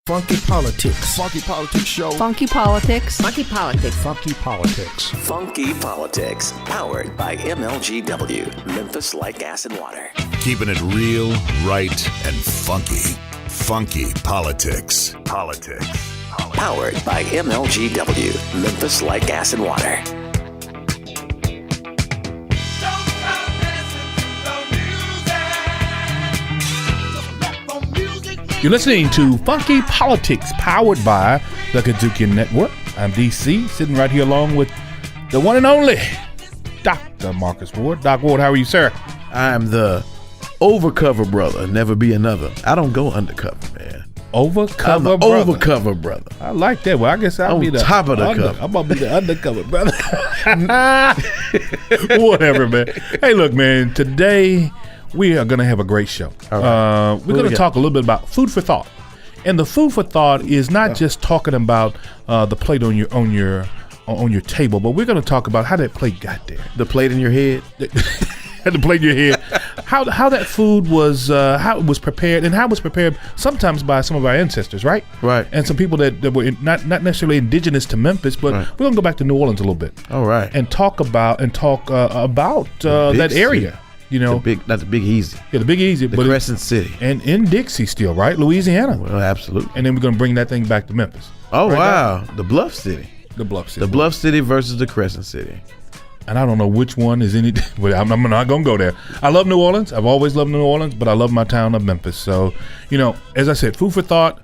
Funky Politics. Funky Politics Show. Funky Politics. Funky Politics. Funky Politics. Funky Politics. Powered by MLGW. Memphis Light Gas and Water. Keeping it real, right, and funky. Funky Politics. Politics. Powered by MLGW. Memphis Light Gas and Water. You're listening to Funky Politics, powered by the KUDZUKIAN Network. I'm DC, sitting right here along with the one and only Dr. Marcus Ward. Doc Ward, how are you, sir? I'm the overcover brother, never be another. I don't go undercover, man. Overcover I'm brother. Overcover brother. I like that. Well, I guess I'll be the top of the cover. I'm going to be the undercover brother. Whatever, man. Hey, look, man, today we are going to have a great show. All right. We're going to talk a little bit about food for thought. And the food for thought is not just talking about the plate on your table, but we're going to talk about how that plate got there. The plate in your head? The plate in your head. How that food was, how it was prepared, and how it was prepared sometimes by some of our ancestors, right? Right. And some people that were not necessarily indigenous to Memphis, but we're going to go back to New Orleans a little bit. All right. And talk about that area. City. You know, that's the Big Easy. Yeah, the Big Easy. The Crescent City. And in Dixie still, right? Louisiana. Well, absolutely. And then we're going to bring that thing back to Memphis. Oh, right, wow. Doc? The Bluff City. The Bluff City. The Bluff City versus the Crescent City. And I don't know which one is any, but I'm not going to go there. I love New Orleans. I've always loved New Orleans, but I love my town of Memphis. So, you know, as I said, food for thought.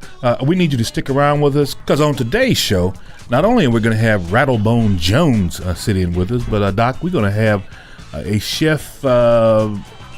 We need you to stick around with us, because on today's show, not only are we going to have Rattle-Bone Jones sitting with us, but Doc, we're going to have a chef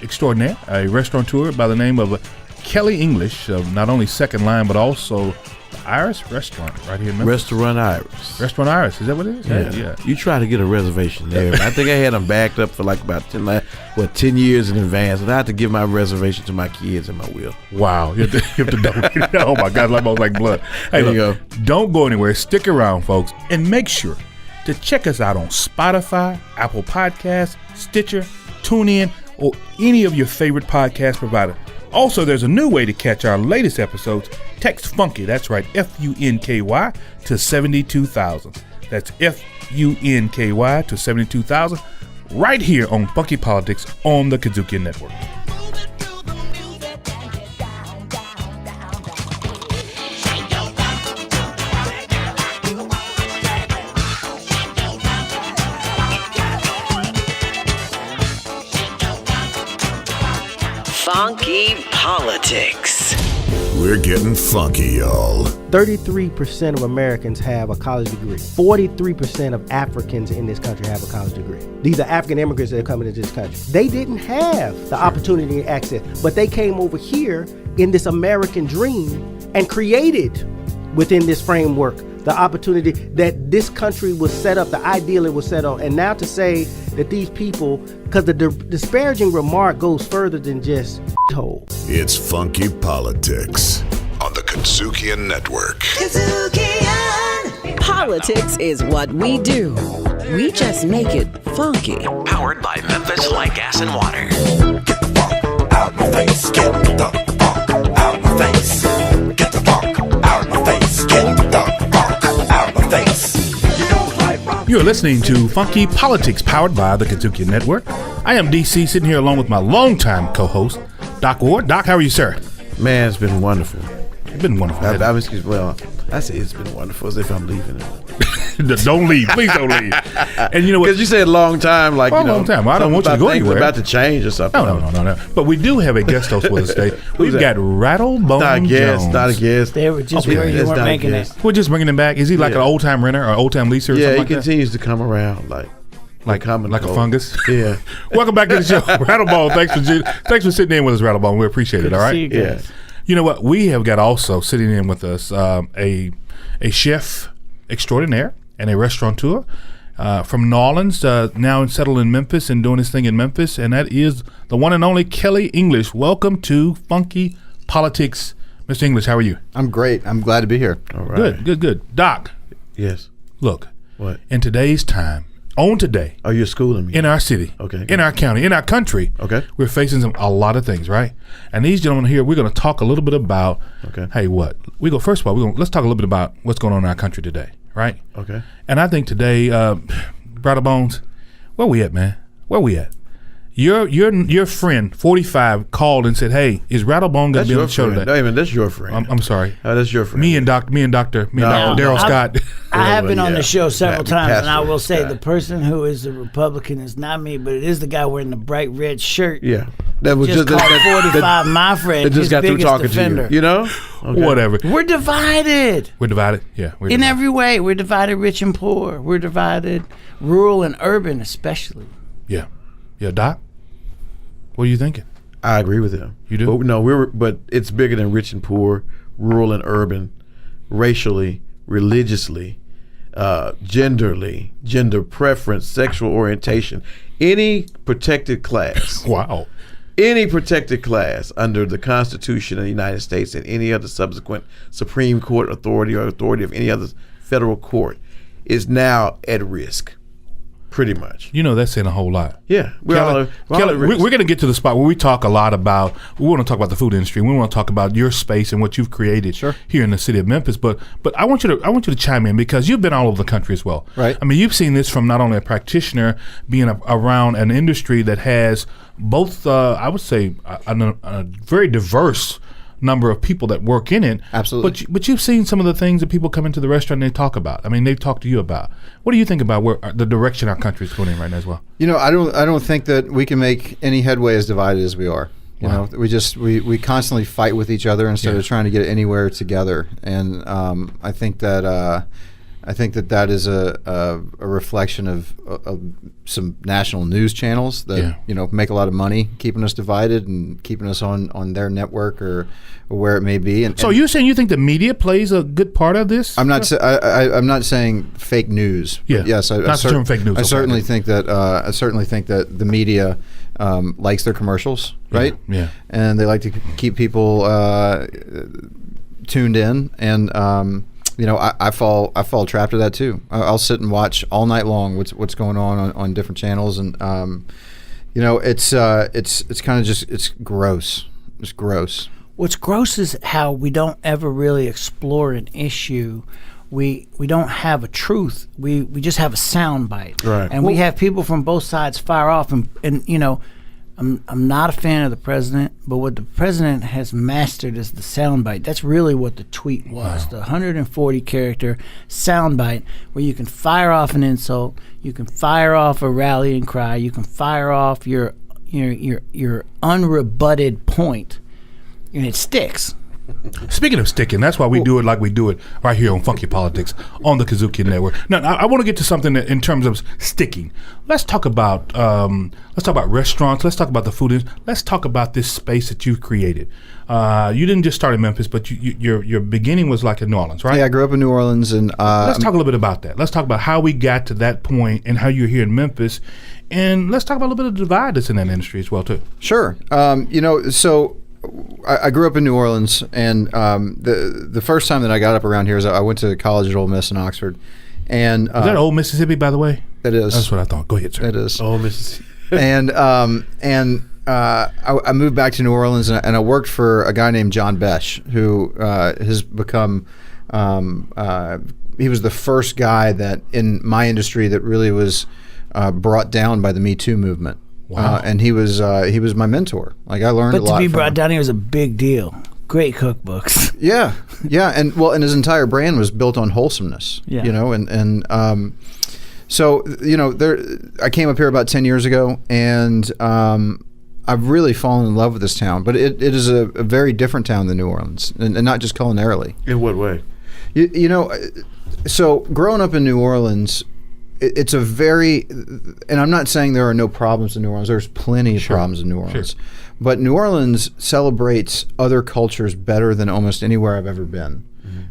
extraordinaire, a restaurateur by the name of Kelly English, of not only Second Line, but also the Iris Restaurant right here in Memphis. Restaurant Iris. Restaurant Iris, is that what it is? Yeah. You try to get a reservation there. I think I had them backed up for like about 10 years in advance, and I had to give my reservation to my kids and my will. Wow. You have to donate. Oh my God, almost like blood. Hey, there you go. Don't go anywhere. Stick around, folks, and make sure to check us out on Spotify, Apple Podcasts, Stitcher, TuneIn, or any of your favorite podcast providers. Also, there's a new way to catch our latest episodes. Text FUNKY, that's right, FUNKY, to 72,000. That's FUNKY to 72,000, right here on Funky Politics on the KUDZUKIAN Network. Funky Politics. We're getting funky, y'all. 33% of Americans have a college degree. 43% of Africans in this country have a college degree. These are African immigrants that are coming into this country. They didn't have the opportunity and access, but they came over here in this American dream and created within this framework the opportunity that this country was set up, the ideal it was set on. And now to say that these people, because the disparaging remark goes further than just told. It's Funky Politics on the KUDZUKIAN Network. KUDZUKIAN! Politics is what we do. We just make it funky. Powered by Memphis Light Gas and Water. Get the funk out my face. Get the funk out my face. Get the funk out my face. Get the funk out my face. You're listening to Funky Politics, powered by the KUDZUKIAN Network. I am DC, sitting here along with my longtime co-host, Doc Ward. Doc, how are you, sir? Man, it's been wonderful. It's been wonderful. I say it's been wonderful as if I'm leaving it. Don't leave. Please don't leave. And you know what? Because you said long time, like, a long time. I don't want you to go anywhere. About to change or something. No. But we do have a guest host with us today. We've got Rattle-Bone Jones. Not a guest. They were just where you weren't making it. We're just bringing him back. Is he like an old-time renter or old-time leaser or something like that? Yeah, he continues to come around like a fungus. Yeah. Welcome back to the show, Rattle-Bone. Thanks for sitting in with us, Rattle-Bone. We appreciate it. All right. Yeah. You know what? We have got also sitting in with us a chef extraordinaire and a restaurateur from New Orleans, now settled in Memphis and doing his thing in Memphis, and that is the one and only Kelly English. Welcome to Funky Politics. Mr. English, how are you? I'm great. I'm glad to be here. All right. Good. Doc. Yes. Look. What? In today's time, on today, Oh, you're schooling me. in our city, Okay. in our county, in our country, Okay. we're facing a lot of things, right? And these gentlemen here, we're going to talk a little bit about, Okay. hey, what? First of all, let's talk a little bit about what's going on in our country today, right? Okay. And I think today, Rattle-Bones, where we at, man? Where we at? Your friend, 45, called and said, "Hey, is Rattle-Bone going That's to be on your the show friend. today?" No, even that's your friend. I'm sorry. Oh, that's your friend. Me and Dr. Daryl Scott. I have been on yeah. the show several times, and I will say Pastor. the person who is the Republican is not me, but it is the guy wearing the bright red shirt. Yeah. That was Just just called that- 45 my friend. That just his got through biggest talking defender. to you. You know? Okay. Whatever. We're divided We're divided. Yeah. We're in divided. every way. We're divided rich and poor. We're divided rural and urban, especially. Yeah. Yeah, Doc. What are you thinking? I agree with him. You do? But, no, but it's bigger than rich and poor, rural and urban, racially, religiously, genderly, gender preference, sexual orientation, any protected class. Wow. Any protected class under the Constitution of the United States and any other subsequent Supreme Court authority or authority of any other federal court is now at risk, pretty much. You know, that's saying a whole lot. Yeah. Kelly, we're going to get to the spot where we talk a lot about, we want to talk about the food industry. We want to talk about your space and what you've created here in the city of Memphis. But I want you to chime in because you've been all over the country as well. Right. I mean, you've seen this from not only a practitioner being around an industry that has both, I would say, a very diverse number of people that work in it. Absolutely. But you've seen some of the things that people come into the restaurant and they talk about. I mean, they talk to you about. What do you think about where the direction our country is going in right now as well? You know, I don't think that we can make any headway as divided as we are. You Wow. know, we constantly fight with each other instead Yeah. of trying to get anywhere together. And I think that is a reflection of some national news channels that make a lot of money keeping us divided and keeping us on their network or where it may be. And so you're saying you think the media plays a good part of this? I'm not. I'm not saying fake news. Yeah. But yes. Not the term fake news. I Okay. certainly think that. I certainly think that the media likes their commercials, right? Yeah. And they like to keep people tuned in, and I fall trapped to that too. I'll sit and watch all night long what's going on different channels, and it's kind of just it's gross. It's gross. What's gross is how we don't ever really explore an issue. We don't have a truth. We just have a sound bite. Right. And we have people from both sides fire off. And I'm not a fan of the president, but what the president has mastered is the sound bite. That's really what the tweet was. Wow. The 140 character sound bite where you can fire off an insult, you can fire off a rallying cry, you can fire off your unrebutted point, and it sticks. Speaking of sticking, that's why we do it like we do it right here on Funky Politics on the KUDZUKIAN Network. Now, I want to get to something that, in terms of sticking. Let's talk about restaurants. Let's talk about the food. Let's talk about this space that you've created. You didn't just start in Memphis, but your beginning was like in New Orleans, right? Yeah, I grew up in New Orleans, and let's talk a little bit about that. Let's talk about how we got to that point and how you're here in Memphis, and let's talk about a little bit of the divide that's in that industry as well too. Sure. So I grew up in New Orleans, and the first time that I got up around here is I went to college at Ole Miss in Oxford. And is that Old Mississippi, by the way? It is. That's what I thought. Go ahead, sir. It is. Ole Mississippi. And I moved back to New Orleans, and I worked for a guy named John Besh, who has become he was the first guy that in my industry that really was brought down by the Me Too movement. Wow. And he was my mentor. Like, I learned a lot. But to be from brought him. down here was a big deal. Great cookbooks. Yeah, and his entire brand was built on wholesomeness. Yeah. So I came up here about 10 years ago, and I've really fallen in love with this town. But it is a very different town than New Orleans, and not just culinarily. In what way? So growing up in New Orleans, it's a very, and I'm not saying there are no problems in New Orleans. There's plenty of problems in New Orleans. Sure. But New Orleans celebrates other cultures better than almost anywhere I've ever been.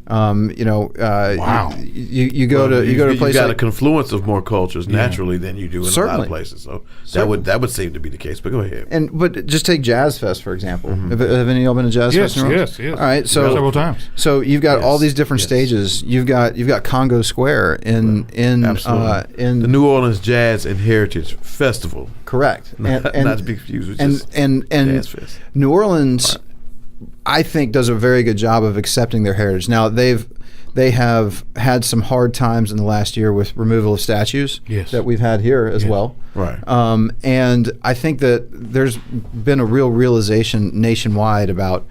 Wow. You go to a You've place got like a confluence of more cultures naturally than you do in a lot Certainly. of places. So Certainly. that would seem to be the case. But go ahead. but just take Jazz Fest for example. Have any of y'all been to Jazz Yes, Fest? yes, yes. All right, so several times. So you've got all these different yes. stages. You've got Congo Square in Absolutely. in The New Orleans Jazz and Heritage Festival. correct. Not to be confused with and just and Jazz Fest. New Orleans, I think, does a very good job of accepting their heritage. Now they have had some hard times in the last year with removal of statues that we've had here as well. Right. And I think that there's been a real realization nationwide about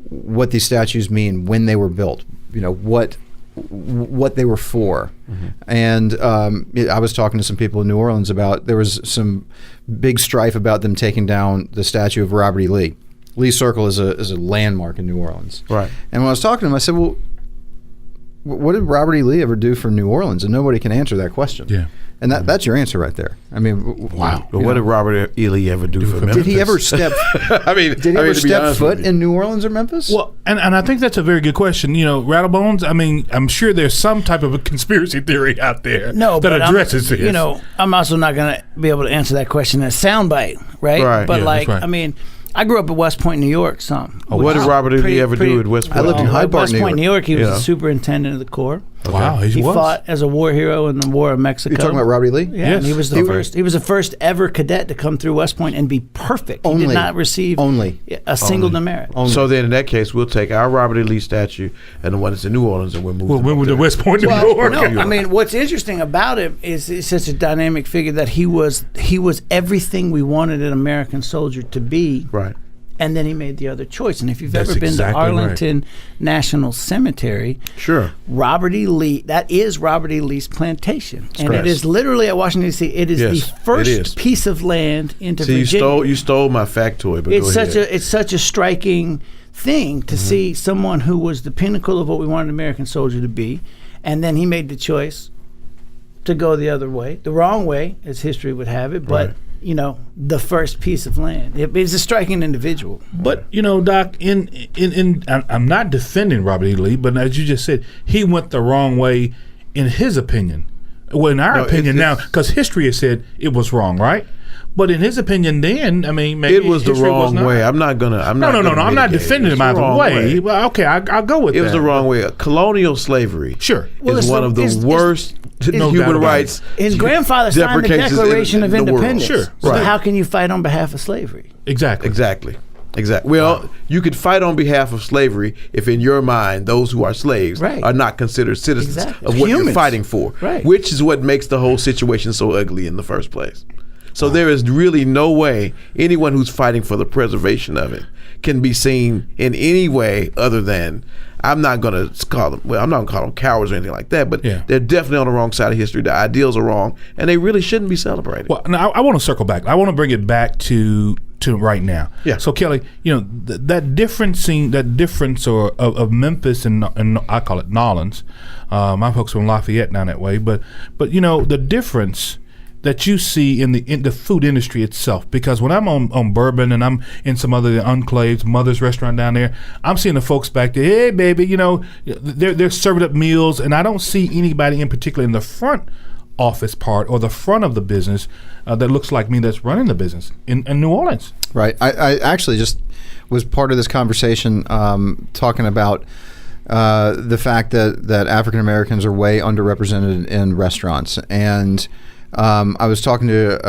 what these statues mean when they were built. You know what they were for. And I was talking to some people in New Orleans about there was some big strife about them taking down the statue of Robert E. Lee. Lee Circle is a landmark in New Orleans. Right. And when I was talking to him, I said, well, what did Robert E. Lee ever do for New Orleans? And nobody can answer that question. Yeah. And that's your answer right there. I mean, Wow. But what did Robert E. Lee ever do for Memphis? Did he ever step? I mean, Did he ever step foot in New Orleans or Memphis? Well, and I think that's a very good question. You know, Rattle-Bones, I mean, I'm sure there's some type of a conspiracy theory out there that but addresses this. You know, I'm also not going to be able to answer that question in a soundbite, right? Right. But Yeah, like, that's right. I mean, I grew up at West Point, New York. What did Robert E. Lee ever do at West Point? I lived in Hyde Park, West New Point, New York. He was Yeah. the superintendent of the Corps. Wow, He was. fought as a war hero in the War of Mexico. You're talking about Robert E. Lee? Yeah, Yes. and he was the first. He was the first ever cadet to come through West Point and be perfect. He Only. did not receive a single demerit. So then, in that case, we'll take our Robert E. Lee statue and the one that's in New Orleans, and we'll move. Well, them when up was the there. West Point, New Well, York? no, I mean, what's interesting about him is he's such a dynamic figure that he was everything we wanted an American soldier to be. Right. And then he made the other choice. And if you've That's ever been exactly to Arlington National Cemetery, Sure. Robert E. Lee, that is Robert E. Lee's plantation. And correct. it is literally at Washington, D.C., it is Yes, the it first is. piece of land into See, Virginia. you stole my factoid, but It's go such ahead. it's such a striking thing to see someone who was the pinnacle of what we wanted an American soldier to be, and then he made the choice to go the other way, the wrong way, as history would have it, but Right. you know, the first piece of land. It's a striking individual. But you know, Doc, I'm not defending Robert E. Lee, but as you just said, he went the wrong way in his opinion. Well, in our No, opinion now, it's- because history has said it was wrong, right? But in his opinion, then I mean, maybe It was the history wrong not. way. I'm not gonna. I'm No, not. no. I'm not defending him either way. Well, okay, I'll go with that. It was the wrong way. Colonial slavery. Sure. Well, is it's one the- of the it's- worst no doubt human about rights. His grandfather signed the deprecations Declaration of in the world. Independence. Sure. So Right. how can you fight on behalf of slavery? Exactly. Exactly. Well, you could fight on behalf of slavery if, in your mind, those who are slaves Right. are not considered citizens Exactly. of what you're Humans. fighting for, Right. which is what makes the whole situation so ugly in the first place. So there is really no way anyone who's fighting for the preservation of it can be seen in any way other than, I'm not going to call them, well, I'm not going to call them cowards or anything like that, but Yeah. they're definitely on the wrong side of history. The ideals are wrong, and they really shouldn't be celebrated. Well, now I want to circle back. I want to bring it back to right now. Yeah. So Kelly, you know that difference of Memphis and I call it Nolans. My folks from Lafayette down that way, but you know the difference that you see in the food industry itself. Because when I'm on Bourbon and I'm in some other enclaves, Mother's restaurant down there, I'm seeing the folks back there. Hey, baby, you know they're serving up meals, and I don't see anybody in particular in the front office part or the front of the business that looks like me that's running the business in New Orleans. Right. I actually just was part of this conversation talking about the fact that African Americans are way underrepresented in restaurants. And I was talking to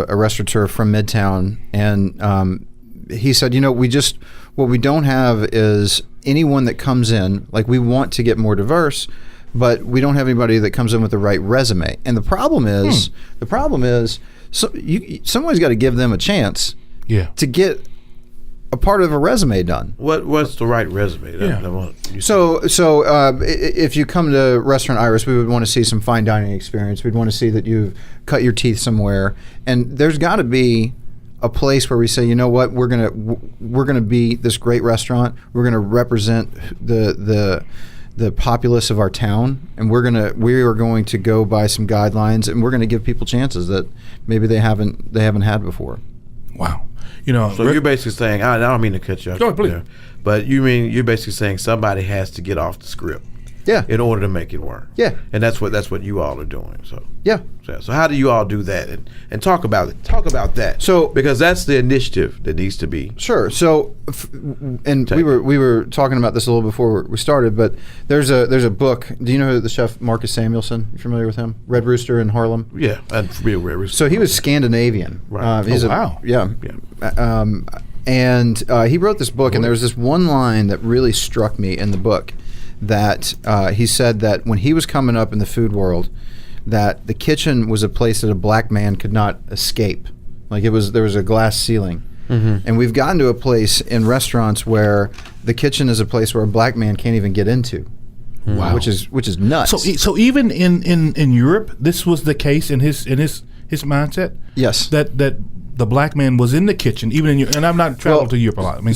a restaurateur from Midtown, and he said, you know, what we don't have is anyone that comes in, like we want to get more diverse, but we don't have anybody that comes in with the right resume. And the problem is, someone's got to give them a chance to get a part of a resume done. What's the right resume? So if you come to Restaurant Iris, we would want to see some fine dining experience. We'd want to see that you've cut your teeth somewhere, and there's got to be a place where we say, you know what, we're gonna be this great restaurant. We're gonna represent the populace of our town, and we are going to go by some guidelines, and we're going to give people chances that maybe they haven't had before. Wow. So you're basically saying, I don't mean to cut you off. Go ahead, please. There, but you're basically saying somebody has to get off the script. Yeah. In order to make it work. Yeah. And that's what you all are doing. So Yeah. So how do you all do that? And talk about it. Talk about that. So because that's the initiative that needs to be. Sure. So we were talking about this a little before we started, but there's a book. Do you know the chef Marcus Samuelsson? You familiar with him? Red Rooster in Harlem. Yeah, I'm familiar with Red Rooster. So he was Scandinavian. Right. Wow. And he wrote this book, and there was this one line that really struck me in the book. That he said that when he was coming up in the food world, that the kitchen was a place that a black man could not escape. Like there was a glass ceiling. Mm-hmm. And we've gotten to a place in restaurants where the kitchen is a place where a black man can't even get into. Wow. Which is nuts. So even in Europe, this was the case in his mindset. Yes. That the black man was in the kitchen, even in Europe, and I've not traveled to Europe a lot. I mean,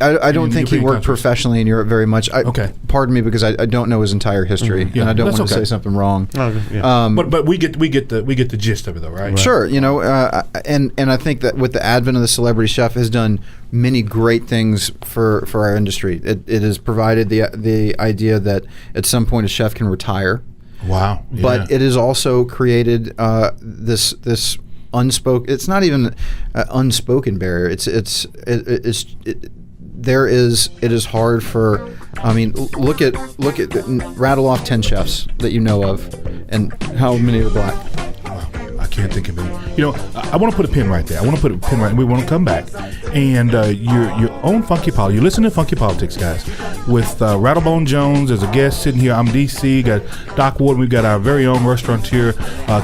I don't think he worked professionally in Europe very much. Okay. Pardon me, because I don't know his entire history, and I don't want to say something wrong. But we get the gist of it, though, right? Sure. And I think that with the advent of the celebrity chef has done many great things for our industry. It has provided the idea that at some point a chef can retire. Wow. But it has also created this unspoken. It's not even an unspoken barrier. It is hard for. I mean, look at rattle off 10 chefs that you know of, and how many are black. I can't think of any. I want to put a pin right there. And we want to come back. And your own Funky Politics. You listen to Funky Politics, guys, with Rattle-Bone Jones as a guest sitting here. I'm DC. Got Doc Ward. We've got our very own restaurateur,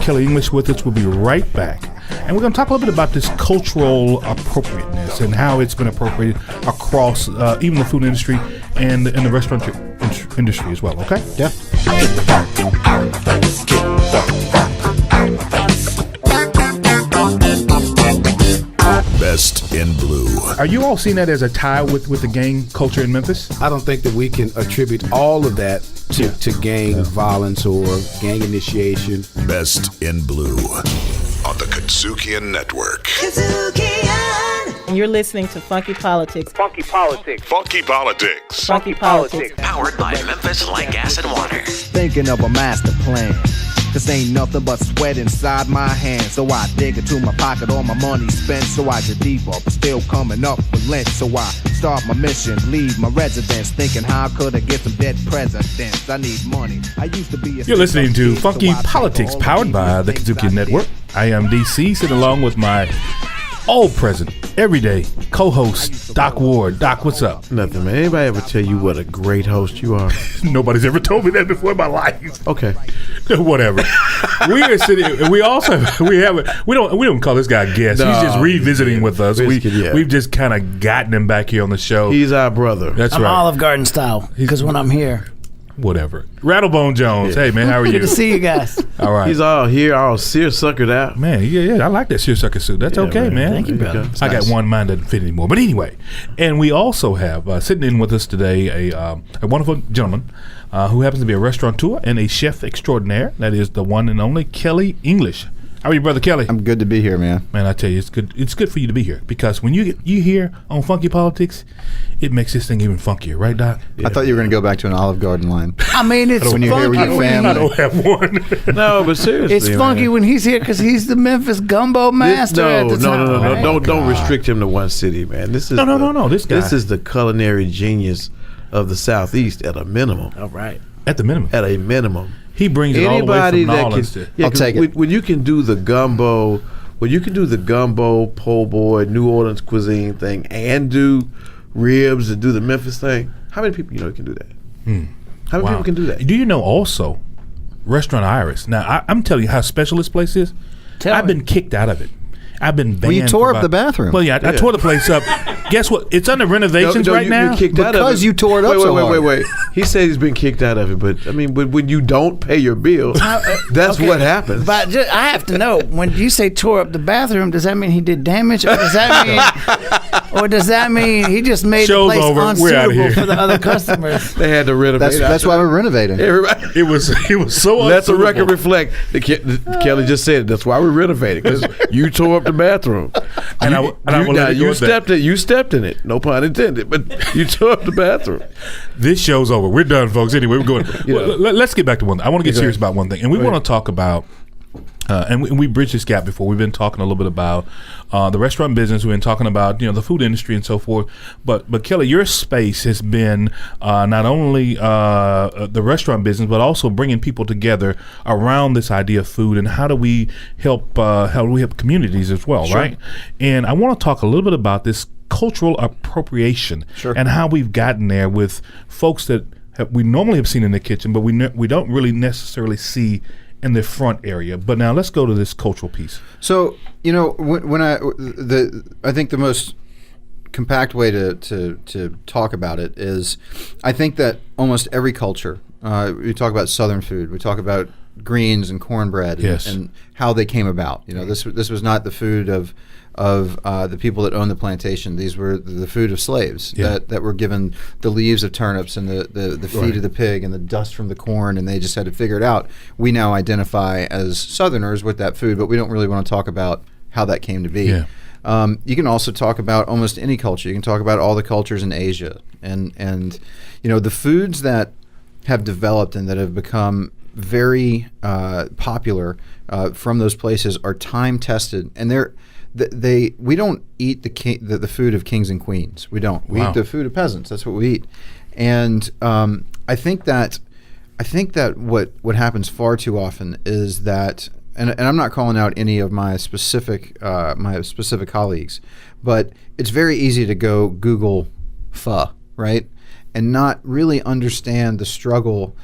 Kelly English, with us. We'll be right back. And we're going to talk a little bit about this cultural appropriateness and how it's been appropriated across even the food industry and the restaurant industry as well. Okay? Yeah. Best in Blue. Are you all seeing that as a tie with the gang culture in Memphis? I don't think that we can attribute all of that to gang violence or gang initiation. Best in Blue on the KUDZUKIAN Network. KUDZUKIAN! And you're listening to Funky Politics. Funky Politics. Funky Politics. Funky Politics. Powered by Memphis Like Gas and Water. Thinking of a master plan. Cause ain't nothing but sweat inside my hands. So I dig into my pocket, all my money spent. So I get deeper, but still coming up with lint. So I start my mission, leave my residence. Thinking how could I get some dead presidents? I need money. I used to be a... You're listening to Funky Politics, powered by the KUDZUKIAN Network. I am DC, sitting along with my all-present, everyday co-host, Doc Ward. Doc, what's up? Nothing, man. Anybody ever tell you what a great host you are? Nobody's ever told me that before in my life. Okay. Whatever. We are sitting. We don't call this guy a guest. He's just revisiting with us. We've just kind of gotten him back here on the show. He's our brother. That's I'm right. Olive Garden style because when I'm here. Whatever. Rattle-Bone Jones. Hey, man, how are you? Good to see you guys. All right. He's all here, all seersuckered out. Man, yeah. I like that seersucker suit. That's okay, man. Thank you, brother. I got one, mine doesn't fit anymore. But anyway, and we also have sitting in with us today a wonderful gentleman who happens to be a restaurateur and a chef extraordinaire. That is the one and only Kelly English. How are you, Brother Kelly? I'm good to be here, man. Man, I tell you, it's good. It's good for you to be here because when you here on Funky Politics, it makes this thing even funkier, right, Doc? Yeah. I thought you were going to go back to an Olive Garden line. I mean, it's when funky. You're here with your family. I don't have one. No, but seriously, it's funky when he's here because he's the Memphis gumbo master. No. Don't restrict him to one city, man. This is no. This guy. This is the culinary genius of the Southeast at a minimum. All right. At the minimum. At a minimum. He brings it all the way from New Orleans. I'll take it. When you can do the gumbo, po' boy, New Orleans cuisine thing, and do ribs and do the Memphis thing, how many people can do that? How many people can do that? Do you know also Restaurant Iris? Now, I'm telling you how special this place is. I've been kicked out of it. I've been banned. Well, you tore up the bathroom. Well, I tore the place up. Guess what? It's under renovations right now. Because you tore it up so hard. Wait. He said he's been kicked out of it, but I mean, when you don't pay your bill, that's what happens. But I have to know, when you say tore up the bathroom, does that mean he did damage, or does that mean Or does that mean he just made Show's the place over. We're outta here. unsuitable for the other customers? They had to renovate. That's why we're renovating. Everybody, It was so let the unsuitable. record reflect. Kelly just said that's why we're renovating because you tore up the bathroom. And I will let it go with that. You stepped in it. No pun intended. But you tore up the bathroom. This show's over. We're done, folks. Anyway, we're going. Well, let's get back to one thing. I want to get Okay. serious about one thing, and we want to talk about. And we bridged this gap before. We've been talking a little bit about the restaurant business. We've been talking about the food industry and so forth. But Kelly, your space has been not only the restaurant business, but also bringing people together around this idea of food and how do we help communities as well, right? And I want to talk a little bit about this cultural appropriation and how we've gotten there with folks that we normally have seen in the kitchen, but we don't really necessarily see in the front area. But now let's go to this cultural piece. So when I think the most compact way to talk about it is, I think that almost every culture, we talk about Southern food, we talk about greens and cornbread, and how they came about. This was not the food of the people that owned the plantation. These were the food of slaves that were given the leaves of turnips and the feet of the pig and the dust from the corn, and they just had to figure it out. We now identify as Southerners with that food, but we don't really want to talk about how that came to be. You can also talk about almost any culture. You can talk about all the cultures in Asia, and the foods that have developed and that have become very popular from those places are time tested, and we don't eat the food of kings and queens. We don't. We eat the food of peasants. That's what we eat. And I think that what happens far too often is that, and I'm not calling out any of my specific colleagues, but it's very easy to go Google pho, right, and not really understand the struggle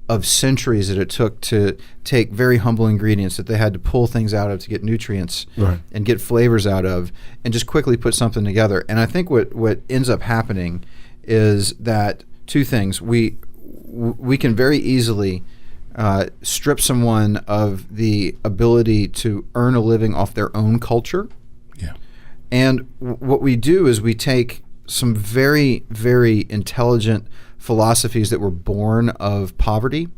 of centuries that it took to take very humble ingredients that they had to pull things out of to get nutrients and get flavors out of, and just quickly put something together. And I think what ends up happening is that two things: we can very easily strip someone of the ability to earn a living off their own culture. And what we do is we take some very, very intelligent philosophies that were born of poverty,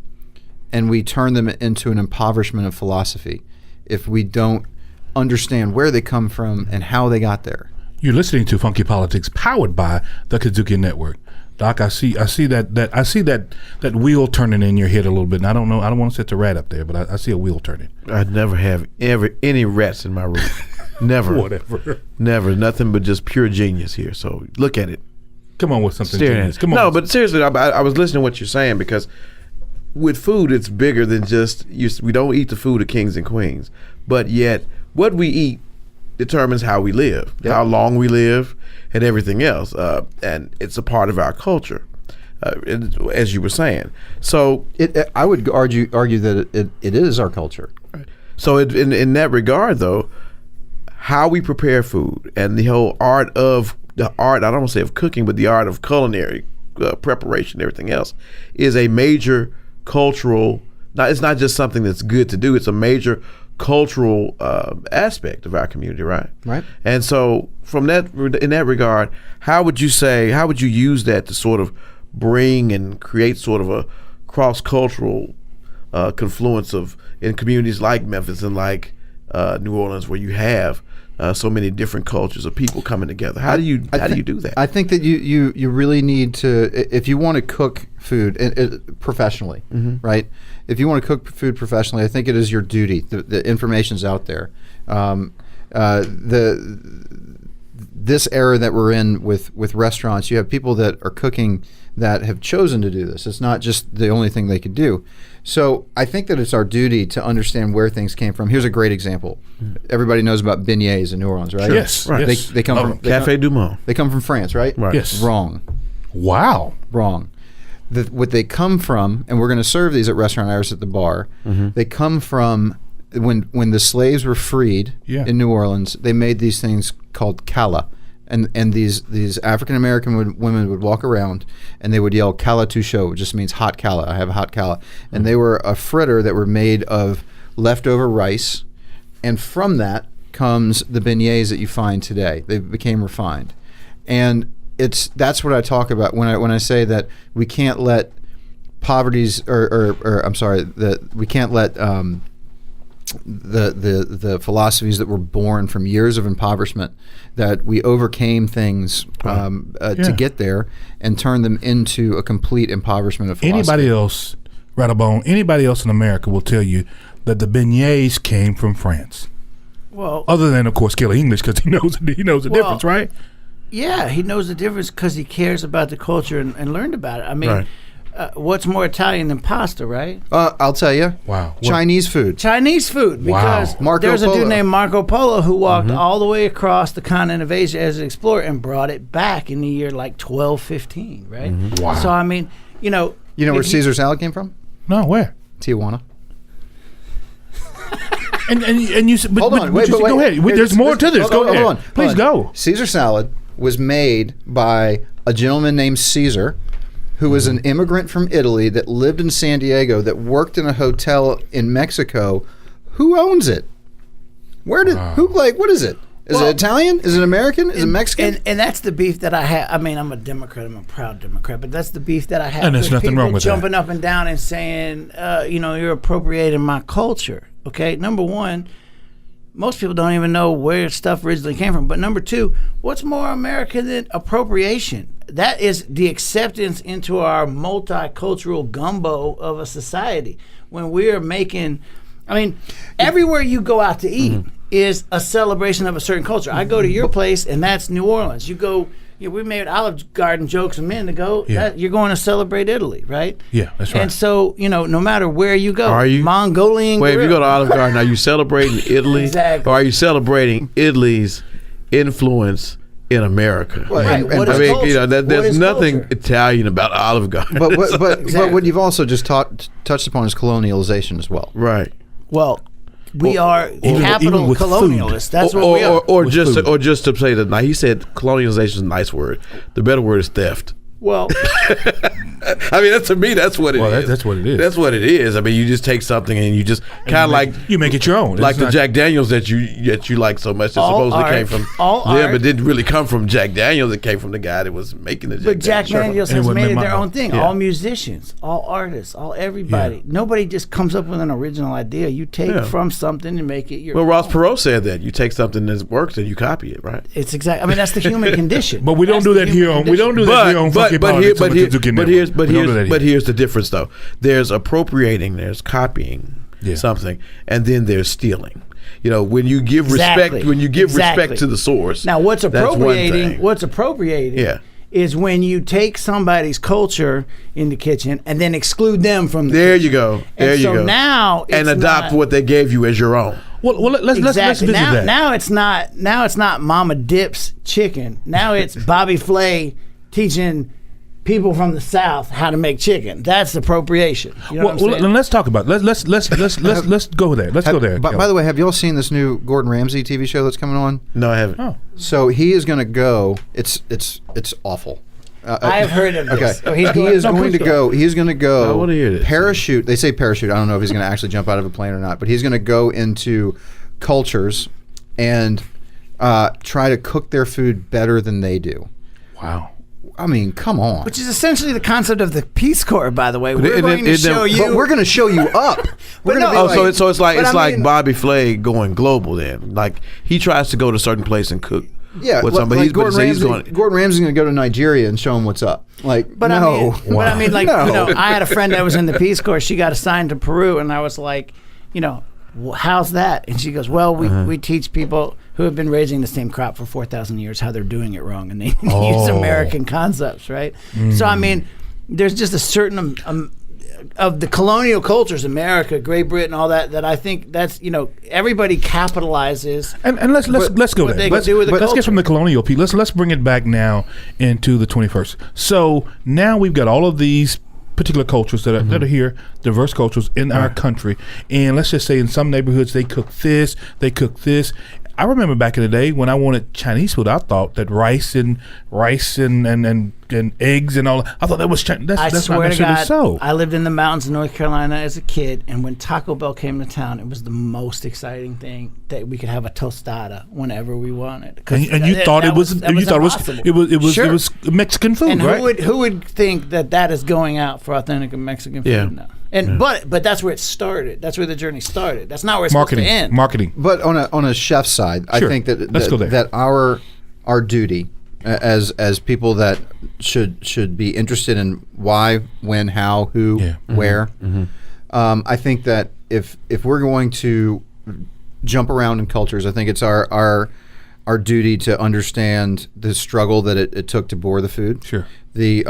and we turn them into an impoverishment of philosophy if we don't understand where they come from and how they got there. You're listening to Funky Politics, powered by the KUDZUKIAN Network. Doc, I see that wheel turning in your head a little bit. And I don't know. I don't want to set the rat up there, but I see a wheel turning. I'd never have any rats in my room. Never. Whatever. Never. Nothing but just pure genius here. So look at it. Come on with something Staring genius. at it. Come on. No, but seriously, I was listening to what you're saying, because with food, it's bigger than just we don't eat the food of kings and queens, but yet what we eat determines how we live, how long we live, and everything else. And it's a part of our culture, as you were saying. So I would argue that it is our culture. Right. So in that regard, though, how we prepare food and the whole art, I don't want to say of cooking, but the art of culinary preparation, everything else, is a major cultural. It's not just something that's good to do. It's a major cultural aspect of our community, right? Right. And so, in that regard, how would you use that to sort of bring and create sort of a cross-cultural confluence in communities like Memphis and like New Orleans, where you have so many different cultures of people coming together? How do you do that? I think that you really need to, if you want to cook food professionally, right? If you want to cook food professionally, I think it is your duty. The information's out there. This era that we're in with restaurants, you have people that are cooking that have chosen to do this. It's not just the only thing they could do. So I think that it's our duty to understand where things came from. Here's a great example. Everybody knows about beignets in New Orleans, right? Sure. Yes. Right. Yes. They come from Café du Monde. They come from France, right? Right. Yes. Wrong. Wow. Wrong. What they come from, and we're going to serve these at Restaurant Iris at the bar. They come from when the slaves were freed in New Orleans. They made these things called challah. And these African American women would walk around and they would yell "challah tout chaud," which just means hot challah. I have a hot challah. And they were a fritter that were made of leftover rice, and from that comes the beignets that you find today. They became refined. And that's what I talk about when I say that we can't let poverty's that we can't let the philosophies that were born from years of impoverishment, that we overcame things to get there and turn them into a complete impoverishment of philosophy. Anybody else, Rattle-Bone, anybody else in America will tell you that the beignets came from France. Well, other than of course Killer English, because he knows the difference, right? Yeah, he knows the difference because he cares about the culture and learned about it. I mean, what's more Italian than pasta, right? I'll tell you. Wow. Chinese food, because there's a dude named Marco Polo who walked all the way across the continent of Asia as an explorer and brought it back in the year like 1215, right? Wow. So I mean, you know where Caesar salad came from? No, where? Tijuana. And you said, hold on, wait, go ahead. There's more to this. Go ahead. Hold on. Please go. Caesar salad was made by a gentleman named Caesar, who was an immigrant from Italy that lived in San Diego, that worked in a hotel in Mexico. Who owns it? What is it? Is it Italian? Is it American? Is it Mexican? And that's the beef that I have. I mean, I'm a Democrat. I'm a proud Democrat. But that's the beef that I have. And there's nothing wrong with that. Jumping up and down and saying, you're appropriating my culture. Okay, number one, most people don't even know where stuff originally came from. But number two, what's more American than appropriation? That is the acceptance into our multicultural gumbo of a society. When we're making, I mean, everywhere you go out to eat is a celebration of a certain culture. I go to your place, and that's New Orleans. You go, we made Olive Garden jokes a minute ago. You're going to celebrate Italy, right? Yeah, that's right. And so, no matter where you go, are you Mongolian? Wait, if you go to Olive Garden, are you celebrating Italy, exactly, or are you celebrating Italy's influence in America? Right. There's nothing culture? Italian about Olive Garden. But what you've also just touched upon is colonialization as well. Right. Well, we are capital colonialists. That's what we are. Or just to say that. Now he said colonialization is a nice word. The better word is theft. Well, I mean, to me, that's what it is. That's what it is. That's what it is. I mean, you just take something and you just kind of like you make it your own, like the Jack Daniels that you like so much. That supposedly came from them, but didn't really come from Jack Daniels. It came from the guy that was making the Jack Daniels. But Jack Daniels has made it their own thing. Yeah. All musicians, all artists, all everybody. Yeah. Nobody just comes up with an original idea. You take from something and make it your own. Ross Perot said that you take something that works and you copy it, right? It's exactly. I mean, that's the human condition. But we don't do that here on. We don't do that here on Funky Politics. But here's the difference, though. There's appropriating, there's copying something, and then there's stealing. When you give respect, respect to the source. Now, what's appropriating? Is when you take somebody's culture in the kitchen and then exclude them from the kitchen. You go. There you go. So now and adopt what they gave you as your own. Well, let's visit that. Now it's not Mama Dip's chicken. Now it's Bobby Flay teaching people from the South how to make chicken. That's appropriation. You know what I'm saying? Well, let's talk about it. Let's go there. Let's go there. By the way, have y'all seen this new Gordon Ramsay TV show that's coming on? No, I haven't. Oh. So he is going to go. It's awful. I have heard of this. Okay. He's going to go. He's going to go. I want to hear this. Parachute. They say parachute. I don't know if he's going to actually jump out of a plane or not. But he's going to go into cultures and try to cook their food better than they do. Wow. I mean, come on. Which is essentially the concept of the Peace Corps, by the way. We're going to show you. But we're going to show you up. So it's like Bobby Flay going global then. Like he tries to go to a certain place and cook. Yeah, Gordon Ramsay's going to go to Nigeria and show him what's up. I had a friend that was in the Peace Corps. She got assigned to Peru, and I was like, how's that? And she goes, well, we teach people who have been raising the same crop for 4,000 years how they're doing it wrong, and they use American concepts, right? So I mean, there's just a certain of the colonial cultures, America, Great Britain, all that I think that's everybody capitalizes. And let's go there. Let's get from the colonial piece. Let's bring it back now into the 21st. So now we've got all of these particular cultures that are here, diverse cultures in our country, and let's just say in some neighborhoods they cook this. I remember back in the day when I wanted Chinese food, I thought that rice and and eggs and all. I thought that was that's I not swear to necessarily God, so. I lived in the mountains of North Carolina as a kid, and when Taco Bell came to town, it was the most exciting thing that we could have a tostada whenever we wanted. And you thought it was Mexican food, and right? who would think that is going out for authentic Mexican food now? And but that's where it started. That's where the journey started. That's not where it's supposed to end. Marketing. But on a chef's side, I think that our duty as people that should be interested in why, when, how, who, where. I think that if we're going to jump around in cultures, I think it's our duty to understand the struggle that it took to boil the food. Sure. The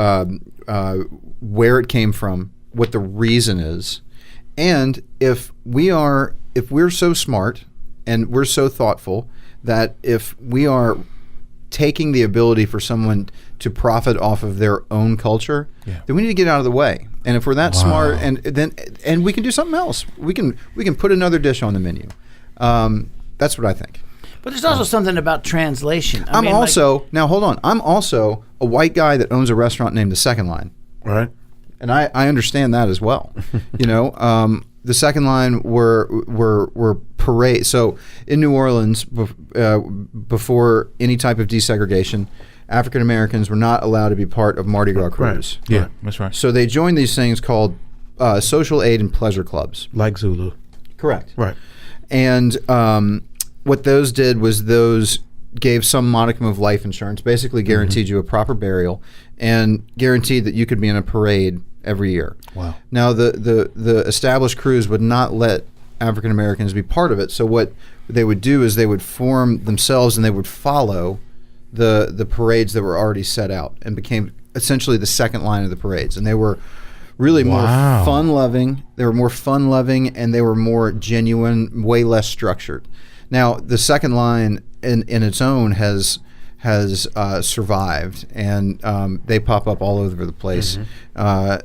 where it came from, what the reason is, and if we're so smart and we're so thoughtful that if we are taking the ability for someone to profit off of their own culture, then we need to get out of the way. And if we're that smart, and we can do something else, we can put another dish on the menu. That's what I think. But there's also something about translation. Now hold on. I'm also a white guy that owns a restaurant named The Second Line. Right. And I understand that as well. The Second Line were parade. So in New Orleans, before any type of desegregation, African Americans were not allowed to be part of Mardi Gras crews. Right. Yeah, that's right. So they joined these things called social aid and pleasure clubs. Like Zulu. Correct. Right. And what those did was those gave some modicum of life insurance, basically guaranteed you a proper burial, and guaranteed that you could be in a parade every year. Wow. Now the established crews would not let African Americans be part of it. So what they would do is they would form themselves and they would follow the parades that were already set out and became essentially the second line of the parades. And they were really more fun-loving. They were more fun-loving and they were more genuine, way less structured. Now the second line in its own has survived, and they pop up all over the place. But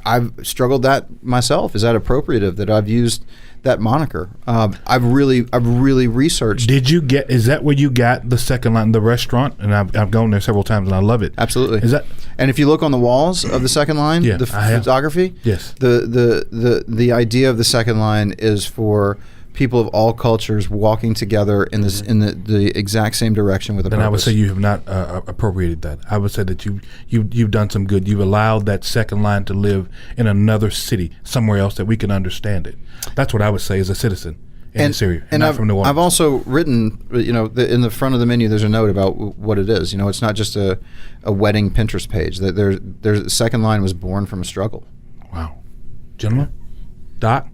I've struggled that myself. Is that appropriative that I've used that moniker? I've really researched. Is that where you got the Second Line, the restaurant? And I've gone there several times and I love it. Absolutely. Is that? And if you look on the walls of the Second Line, the photography, yes, the idea of the Second Line is for people of all cultures walking together in this in the exact same direction with a purpose. Then I would say you have not appropriated that. I would say that you've done some good. You've allowed that second line to live in another city, somewhere else that we can understand it. That's what I would say as a citizen in this area, and not from New Orleans. I've also written, in the front of the menu, there's a note about what it is. It's not just a wedding Pinterest page. That there's Second Line was born from a struggle. Wow, gentlemen, Doc.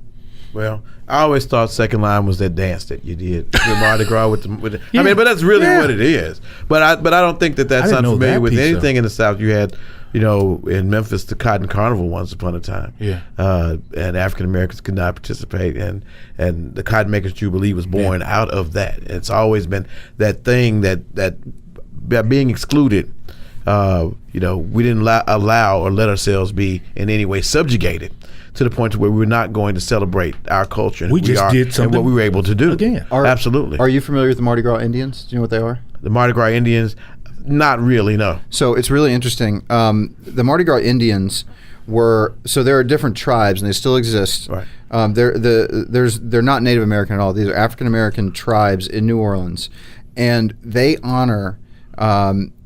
Well, I always thought Second Line was that dance that you did with Mardi Gras with the I mean, but that's really what it is. But I don't think that's unfamiliar with anything in the South. You had, in Memphis, the Cotton Carnival once upon a time. Yeah. And African Americans could not participate, and the Cotton Makers Jubilee was born out of that. It's always been that thing that being excluded. We didn't allow or let ourselves be in any way subjugated to the point to where we're not going to celebrate our culture and we just did something and what we were able to do. Again. Absolutely. Are you familiar with the Mardi Gras Indians? Do you know what they are? The Mardi Gras Indians? Not really, no. So it's really interesting. The Mardi Gras Indians there are different tribes and they still exist. Right. They're not Native American at all. These are African American tribes in New Orleans, and they honor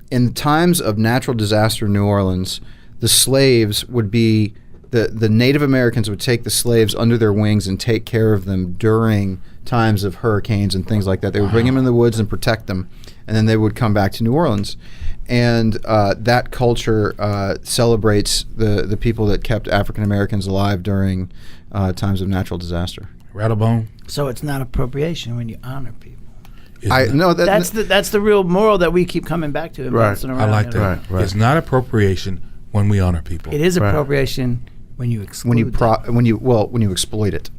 in times of natural disaster in New Orleans, the slaves would be the Native Americans would take the slaves under their wings and take care of them during times of hurricanes and things like that. They would bring them in the woods and protect them, and then they would come back to New Orleans. And that culture celebrates the people that kept African Americans alive during times of natural disaster. Rattle-Bone. So it's not appropriation when you honor people. That's the real moral that we keep coming back to. And bouncing around. I like that. Right. It's not appropriation when we honor people. It is appropriation when you exclude. When you exploit it.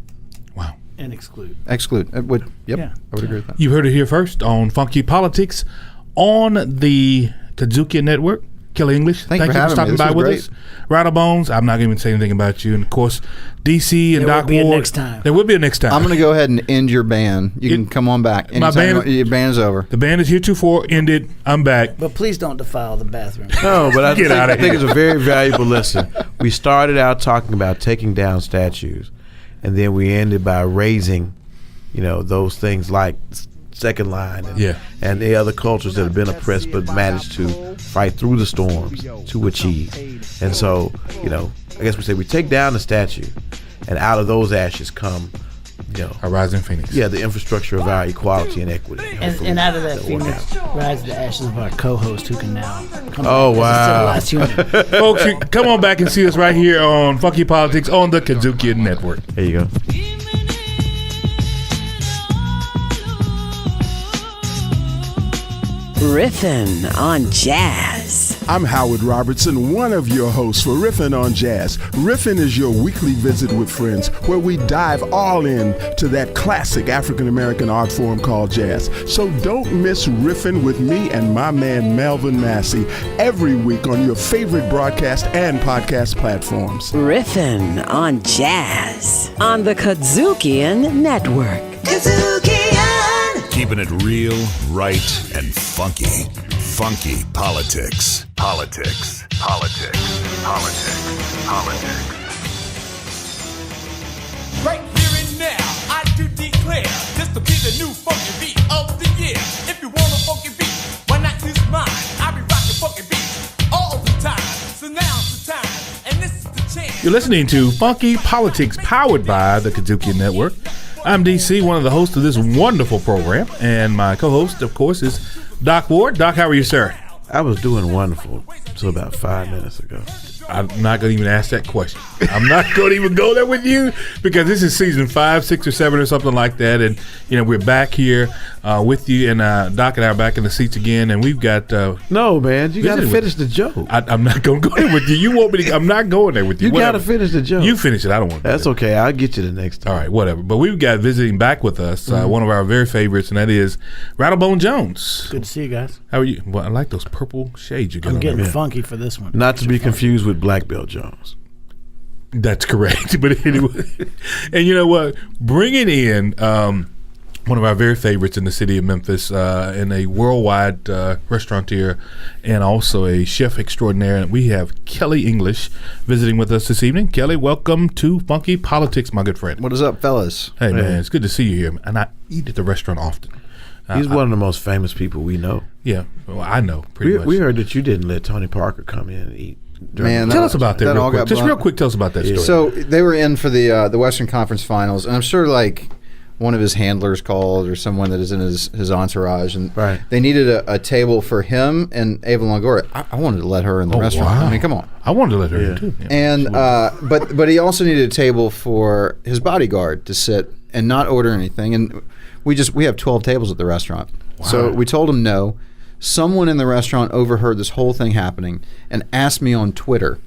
Wow. And exclude. Exclude. I would agree with that. You've heard it here first on Funky Politics on the KUDZUKIAN Network. Kelly English, Thank you for stopping having me. by This with was us. Rattle-Bones, I'm not going to say anything about you. And, of course, DC and There will Doc be a Ward. next time. There will be a next time. I'm going to go ahead and end your ban. You can come on back. My ban, your ban is over. The ban is heretofore ended. I'm back. But please don't defile the bathroom. No, but I Get outta think here. it's a very valuable lesson. We started out talking about taking down statues, and then we ended by raising, those things like Second Line and the other cultures that have been oppressed but managed to fight through the storms to achieve. And so, I guess we say we take down the statue, and out of those ashes come, a rising phoenix. Yeah, the infrastructure of our equality and equity. And out of that phoenix rise the ashes of our co-host who can now come Oh, back as a wow. civilized human. Folks, you come on back and see us right here on Funky Politics on the KUDZUKIAN Network. There you go. Riffin' on Jazz. I'm Howard Robertson, one of your hosts for Riffin' on Jazz. Riffin' is your weekly visit with friends where we dive all in to that classic African-American art form called jazz. So don't miss Riffin' with me and my man Melvin Massey every week on your favorite broadcast and podcast platforms. Riffin' on Jazz on the KUDZUKIAN Network. Keeping it real, right, and funky. Funky politics. Politics. Politics. Politics. Politics. Right here and now, I do declare this to be the new funky beat of the year. If you want a funky beat, why not use mine? I be rocking funky beats all the time. So now's the time, and this is the chance. You're listening to Funky Politics, powered by the KUDZUKIAN Network. I'm DC, one of the hosts of this wonderful program, and my co-host, of course, is Doc Ward. Doc, how are you, sir? I was doing wonderful until about 5 minutes ago. I'm not going to even ask that question. I'm not going to even go there with you because this is season 5, 6, or 7 or something like that. And, we're back here with you. And Doc and I are back in the seats again. And we've got... no, man. You got to finish the joke. I'm not going to go there with you. You want me to... I'm not going there with you. You got to finish the joke. You finish it. I don't want to. That's okay. I'll get you the next time. All right, whatever. But we've got visiting back with us one of our very favorites, and that is Rattle-Bone Jones. Good to see you guys. How are you? Well, I like those purple shades you got I'm on getting there. funky for this one. Not to be confused with Black Belt Jones. That's correct. But anyway, and you know what? Bringing in one of our very favorites in the city of Memphis, and a worldwide restaurateur and also a chef extraordinaire. And we have Kelly English visiting with us this evening. Kelly, welcome to Funky Politics, my good friend. What is up, fellas? Hey, man, it's good to see you here. And I eat at the restaurant often. He's one of the most famous people we know. Yeah, well, I know pretty much. We heard that you didn't let Tony Parker come in and eat. Man, tell us about that real quick. Just real quick, tell us about that story. So they were in for the Western Conference Finals, and I'm sure like one of his handlers called or someone that is in his entourage, and they needed a table for him and Ava Longoria. I wanted to let her in the restaurant. Wow. I mean, come on. I wanted to let her in too. Yeah. And but he also needed a table for his bodyguard to sit and not order anything. And we have 12 tables at the restaurant. Wow. So we told him no. Someone in the restaurant overheard this whole thing happening and asked me on Twitter,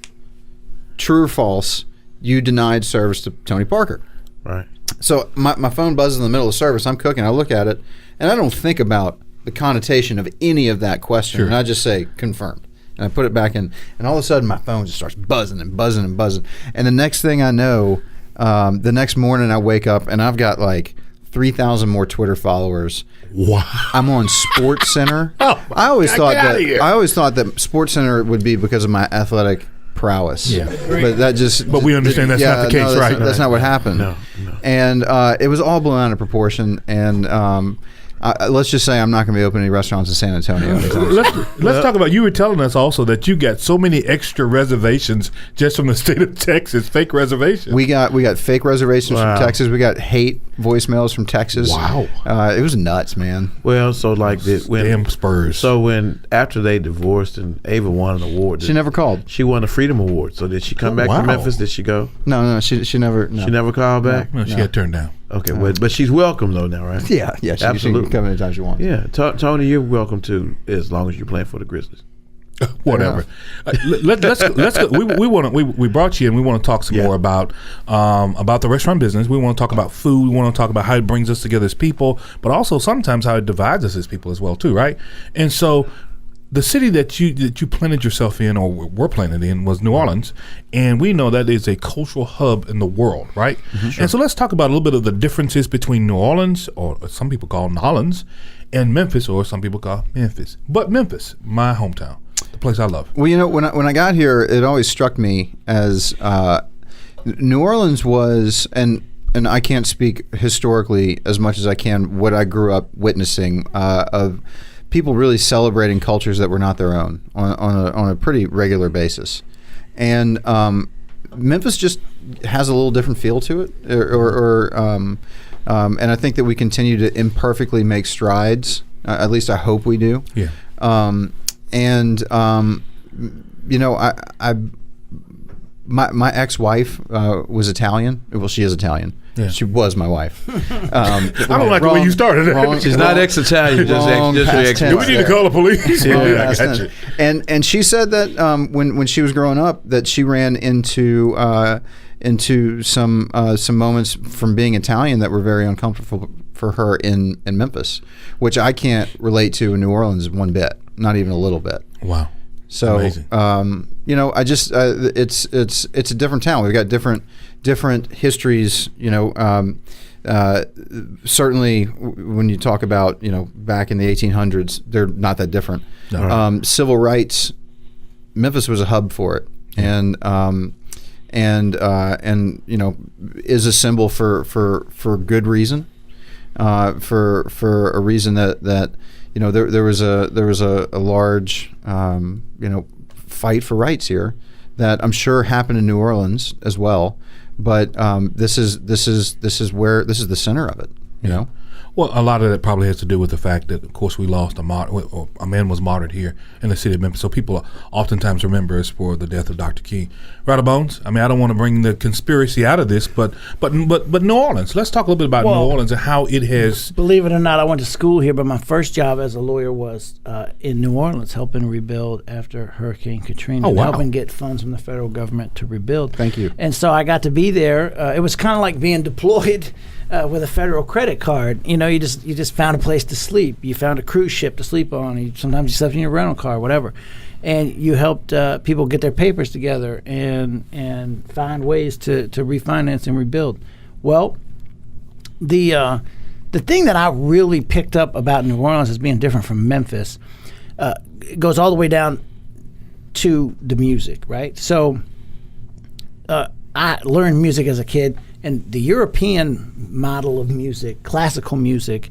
true or false, you denied service to Tony Parker. Right. So my phone buzzes in the middle of service. I'm cooking. I look at it, and I don't think about the connotation of any of that question. Sure. And I just say, confirmed. And I put it back in. And all of a sudden, my phone just starts buzzing and buzzing and buzzing. And the next thing I know, the next morning I wake up, and I've got like 3,000 more Twitter followers. Wow! I'm on Sports Center. I always thought that Sports Center would be because of my athletic prowess. Yeah, but we understand that's not the case, right? That's not what happened. No. And it was all blown out of proportion. And let's just say I'm not going to be opening any restaurants in San Antonio. Let's talk about, you were telling us also that you got so many extra reservations just from the state of Texas, fake reservations. We got fake reservations from Texas. We got hate voicemails from Texas. Wow. It was nuts, man. Well, so like this, damn Spurs. So after they divorced and Ava won an award, she never called. She won a Freedom Award. So did she come back to Memphis? Did she go? No, she never. No. She never called back. No, she got turned down. Okay, but she's welcome though now, right? Yeah, she absolutely. She can come anytime she wants. Yeah, Tony, you're welcome to as long as you're playing for the Grizzlies. Whatever. Let's go. We brought you in. We want to talk some more about the restaurant business. We want to talk about food. We want to talk about how it brings us together as people, but also sometimes how it divides us as people as well too, right? And so the city that you planted yourself in, or were planted in, was New Orleans, and we know that is a cultural hub in the world, right? Sure. And so let's talk about a little bit of the differences between New Orleans, or some people call Nolans, and Memphis, or some people call Memphis. But Memphis, my hometown, the place I love. Well, you know, when I got here, it always struck me as New Orleans was, and I can't speak historically as much as I can what I grew up witnessing of people really celebrating cultures that were not their own on a pretty regular basis, and Memphis just has a little different feel to it, and I think that we continue to imperfectly make strides. At least I hope we do. Yeah. You know, my ex-wife was Italian. Well, she is Italian. Yeah. She was my wife. I don't like the way you started it. She's not ex-Italian, just ex. Do we need to call the police? I got you. And she said that when she was growing up, that she ran into some moments from being Italian that were very uncomfortable for her in Memphis, which I can't relate to in New Orleans one bit, not even a little bit. Wow. So, you know, I just it's a different town. We've got different histories. You know, certainly when you talk about, you know, back in the 1800s, they're not that different. No. Civil rights, Memphis was a hub for it, and you know, is a symbol for good reason, for a reason that. You know, there was a large you know, fight for rights here that I'm sure happened in New Orleans as well, but this is the center of it. You know. Well, a lot of that probably has to do with the fact that, of course, we lost a man was martyred here in the city of Memphis. So people oftentimes remember us for the death of Dr. King. Rattle-Bones, I mean, I don't want to bring the conspiracy out of this, but New Orleans. Let's talk a little bit about New Orleans and how it has. Believe it or not, I went to school here, but my first job as a lawyer was in New Orleans, helping rebuild after Hurricane Katrina. Oh, wow. Helping get funds from the federal government to rebuild. Thank you. And so I got to be there. It was kind of like being deployed with a federal credit card. You know, you just found a place to sleep. You found a cruise ship to sleep on. Sometimes you slept in your rental car, whatever. And you helped people get their papers together and find ways to refinance and rebuild. Well, the thing that I really picked up about New Orleans as being different from Memphis goes all the way down to the music, right? So I learned music as a kid. And the European model of music, classical music,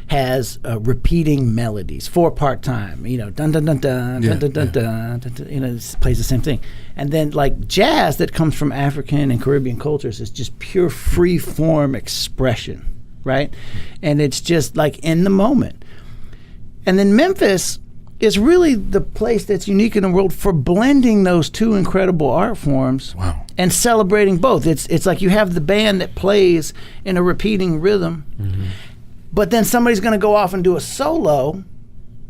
has repeating melodies, 4-part time. You know, dun dun dun dun dun dun dun dun, dun, dun. You know, it plays the same thing. And then like jazz that comes from African and Caribbean cultures is just pure free form expression, right? And it's just like in the moment. And then Memphis is really the place that's unique in the world for blending those two incredible art forms. Wow. And celebrating both. It's like you have the band that plays in a repeating rhythm, but then somebody's going to go off and do a solo,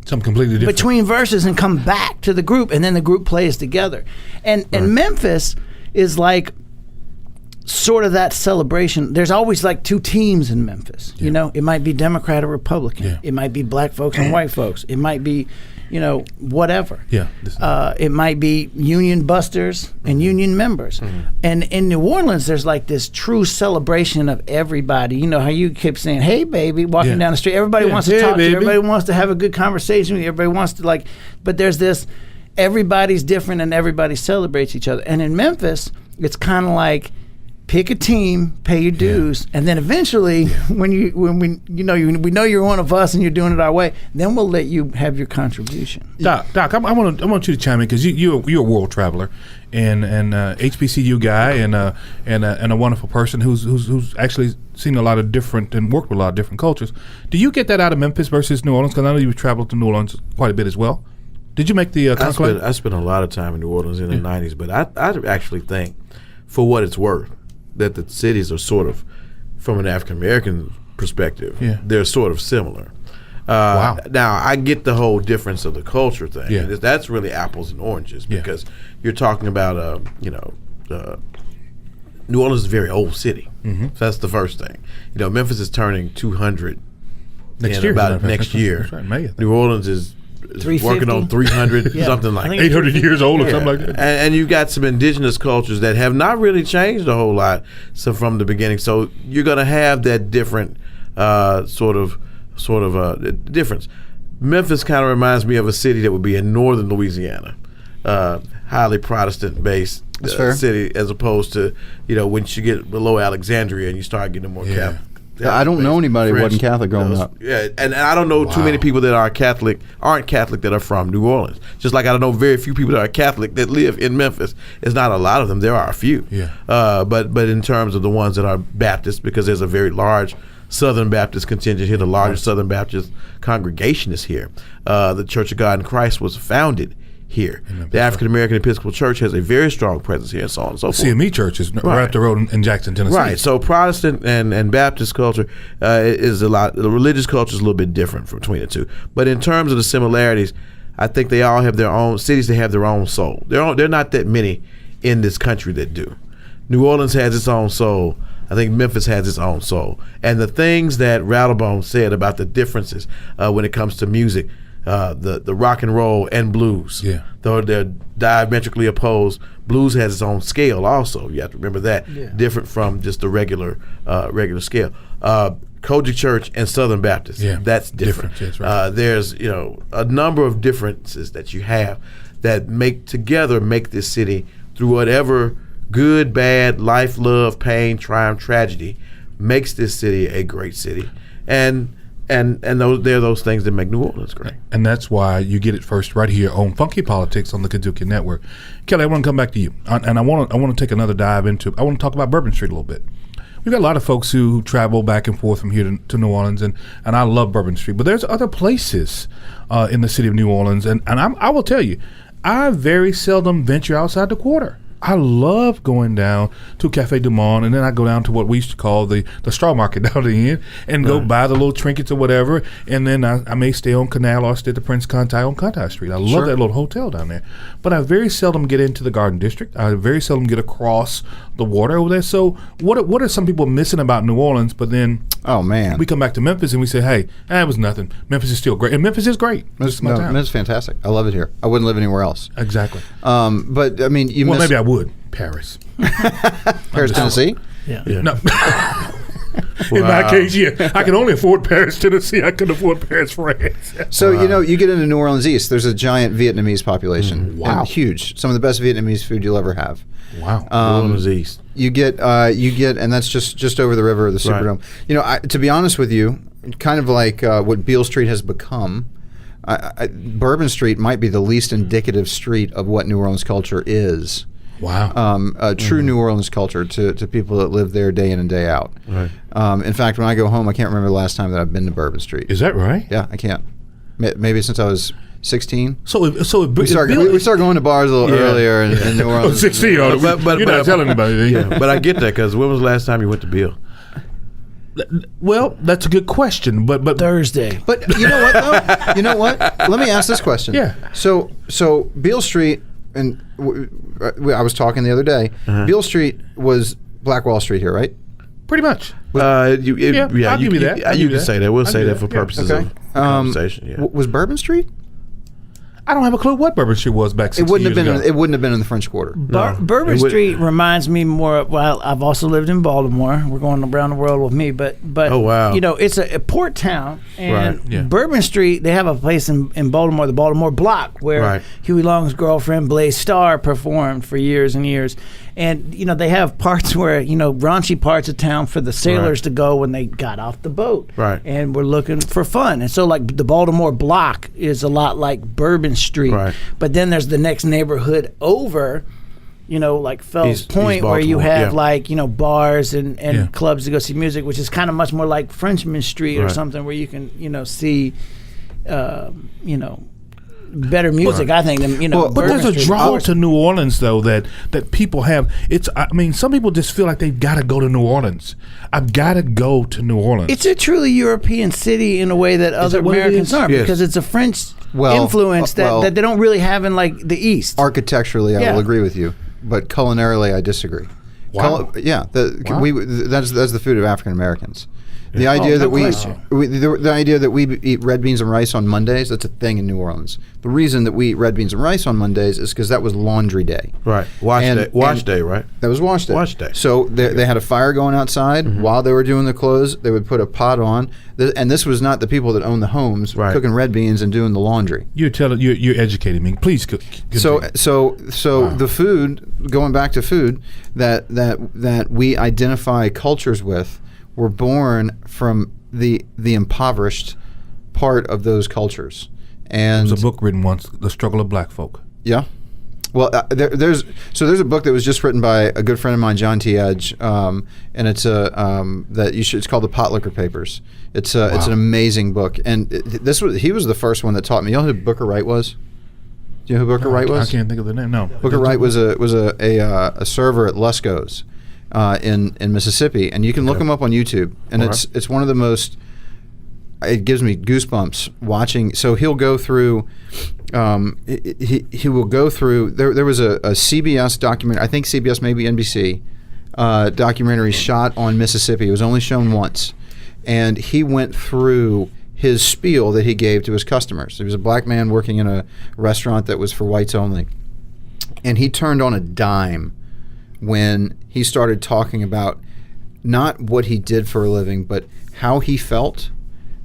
something completely different between verses, and come back to the group, and then the group plays together. And Memphis is like sort of that celebration. There's always like two teams in Memphis. You know, it might be Democrat or Republican. Yeah. It might be black folks and white folks. It might be, you know, whatever. Yeah. It might be union busters and union members. And in New Orleans, there's like this true celebration of everybody. You know how you keep saying, "Hey, baby," walking down the street. Everybody wants to talk to you. Everybody wants to have a good conversation with you. Everybody wants to like, but there's this, everybody's different and everybody celebrates each other. And in Memphis, it's kind of like, pick a team, pay your dues, and then eventually, when we know you're one of us and you're doing it our way, then we'll let you have your contribution. Doc, I want you to chime in because you're a world traveler and HBCU guy and a wonderful person who's actually seen a lot of different and worked with a lot of different cultures. Do you get that out of Memphis versus New Orleans? Because I know you've traveled to New Orleans quite a bit as well. Did you make the conclave? I spent a lot of time in New Orleans in the 90s, but I actually think, for what it's worth, that the cities are sort of, from an African American perspective, they're sort of similar. Wow. Now, I get the whole difference of the culture thing. Yeah. That's really apples and oranges because you're talking about, New Orleans is a very old city. So that's the first thing. You know, Memphis is turning 200 next year. That's right, May, New Orleans is working on 300, something like 800 years old or something like that. And you've got some indigenous cultures that have not really changed a whole lot from the beginning. So you're going to have that different sort of difference. Memphis kind of reminds me of a city that would be in northern Louisiana, highly Protestant-based city, as opposed to, once you get below Alexandria and you start getting more Catholic. I don't know anybody who wasn't Catholic growing up. Yeah, and I don't know too many people that aren't Catholic that are from New Orleans. Just like I don't know very few people that are Catholic that live in Memphis. It's not a lot of them. There are a few. Yeah. But in terms of the ones that are Baptist, because there's a very large Southern Baptist contingent here, the largest Southern Baptist congregation is here. The Church of God in Christ was founded here. The African American Episcopal Church has a very strong presence here, and so on and so forth. CME Church is right up the road in Jackson, Tennessee. Right. So Protestant and Baptist culture is a lot. The religious culture is a little bit different between the two. But in terms of the similarities, I think they all have their own cities. They have their own soul. There are not that many in this country that do. New Orleans has its own soul. I think Memphis has its own soul. And the things that Rattle-Bone said about the differences when it comes to music. The rock and roll and blues, though they're diametrically opposed, blues has its own scale also. You have to remember that, different from just the regular scale. Kojic Church and Southern Baptist, that's different. That's right. There's a number of differences that you have that make this city, through whatever good, bad, life, love, pain, triumph, tragedy, makes this city a great city. And they're those things that make New Orleans great. And that's why you get it first right here on Funky Politics on the KUDZUKIAN Network. Kelly, I want to come back to you. And I want to take another dive into, I want to talk about Bourbon Street a little bit. We've got a lot of folks who travel back and forth from here to New Orleans, and I love Bourbon Street. But there's other places in the city of New Orleans, and I will tell you, I very seldom venture outside the quarter. I love going down to Cafe Du Monde, and then I go down to what we used to call the straw market down the end and go buy the little trinkets or whatever, and then I may stay on Canal or stay at the Prince Conti on Conti Street. I love that little hotel down there. But I very seldom get into the Garden District. I very seldom get across the water over there. So what are some people missing about New Orleans? But then we come back to Memphis and we say, hey, it was nothing. Memphis is still great. And Memphis is great. Memphis is fantastic. I love it here. I wouldn't live anywhere else. Exactly. But I mean, maybe I would. Paris. Paris, Tennessee? Yeah. No. In my case, I can only afford Paris, Tennessee. I couldn't afford Paris, France. So, you get into New Orleans East, there's a giant Vietnamese population. Wow. And huge. Some of the best Vietnamese food you'll ever have. Wow. New Orleans East. You get, and that's just over the river, the Superdome. Right. To be honest with you, kind of like what Beale Street has become, Bourbon Street might be the least indicative street of what New Orleans culture is. Wow. True New Orleans culture to people that live there day in and day out. Right. In fact, when I go home, I can't remember the last time that I've been to Bourbon Street. Is that right? Yeah, I can't. Maybe since I was 16. So we start going to bars a little earlier in New Orleans. 16, but you're not telling anybody. Yeah, but I get that, because when was the last time you went to Beale? Well, that's a good question, but Thursday. But you know what, though? You know what? Let me ask this question. Yeah. So Beale Street, and I was talking the other day. Beale Street was Black Wall Street here, right? Pretty much. I'll give you that. You can say that. We'll say that for purposes of conversation. Yeah. Was Bourbon Street? I don't have a clue what Bourbon Street was back 60 It wouldn't years have been. ago. It wouldn't have been in the French Quarter. Bourbon Street reminds me more of, well, I've also lived in Baltimore. We're going around the world with me, but oh, wow. It's a port town, and Right, yeah. Bourbon Street, they have a place in Baltimore, the Baltimore Block, where Huey Long's girlfriend Blaze Starr performed for years and years. And they have parts where raunchy parts of town for the sailors to go when they got off the boat, right? And we're looking for fun. And so, like, the Baltimore Block is a lot like Bourbon Street, right? But then there's the next neighborhood over, like Fells Point, where you have bars and clubs to go see music, which is kind of much more like Frenchman Street or something, where you can see better music, I think, than but there's a draw to New Orleans, though, that people have. Some people just feel like they've got to go to New Orleans. I've got to go to New Orleans. It's a truly European city in a way that other Americans aren't, because it's a French influence that they don't really have in like the East. Architecturally, I will agree with you, but culinarily, I disagree. Wow. That's the food of African Americans. The idea that question. the idea that we eat red beans and rice on Mondays, that's a thing in New Orleans. The reason that we eat red beans and rice on Mondays is because that was laundry day. Right. Wash day, right? That was wash day. Wash day. So they had a fire going outside while they were doing the clothes. They would put a pot on, and this was not the people that own the homes cooking red beans and doing the laundry. You're educating me. Please cook. So the food, going back to food, that we identify cultures with, were born from the impoverished part of those cultures. And there's a book written once, The Struggle of Black Folk. Yeah. Well, there's a book that was just written by a good friend of mine, John T. Edge, and it's it's called The Potlicker Papers. It's an amazing book, and he was the first one that taught me. You know who Booker Wright was? Do you know who Booker Wright was? I can't think of the name. No. Booker Wright was a server at Lusco's in Mississippi, and you can look him up on YouTube, and it's one of the most. It gives me goosebumps watching. So he'll go through. He will go through. There was a CBS documentary. I think CBS, maybe NBC, documentary shot on Mississippi. It was only shown once, and he went through his spiel that he gave to his customers. He was a black man working in a restaurant that was for whites only, and he turned on a dime when he started talking about not what he did for a living, but how he felt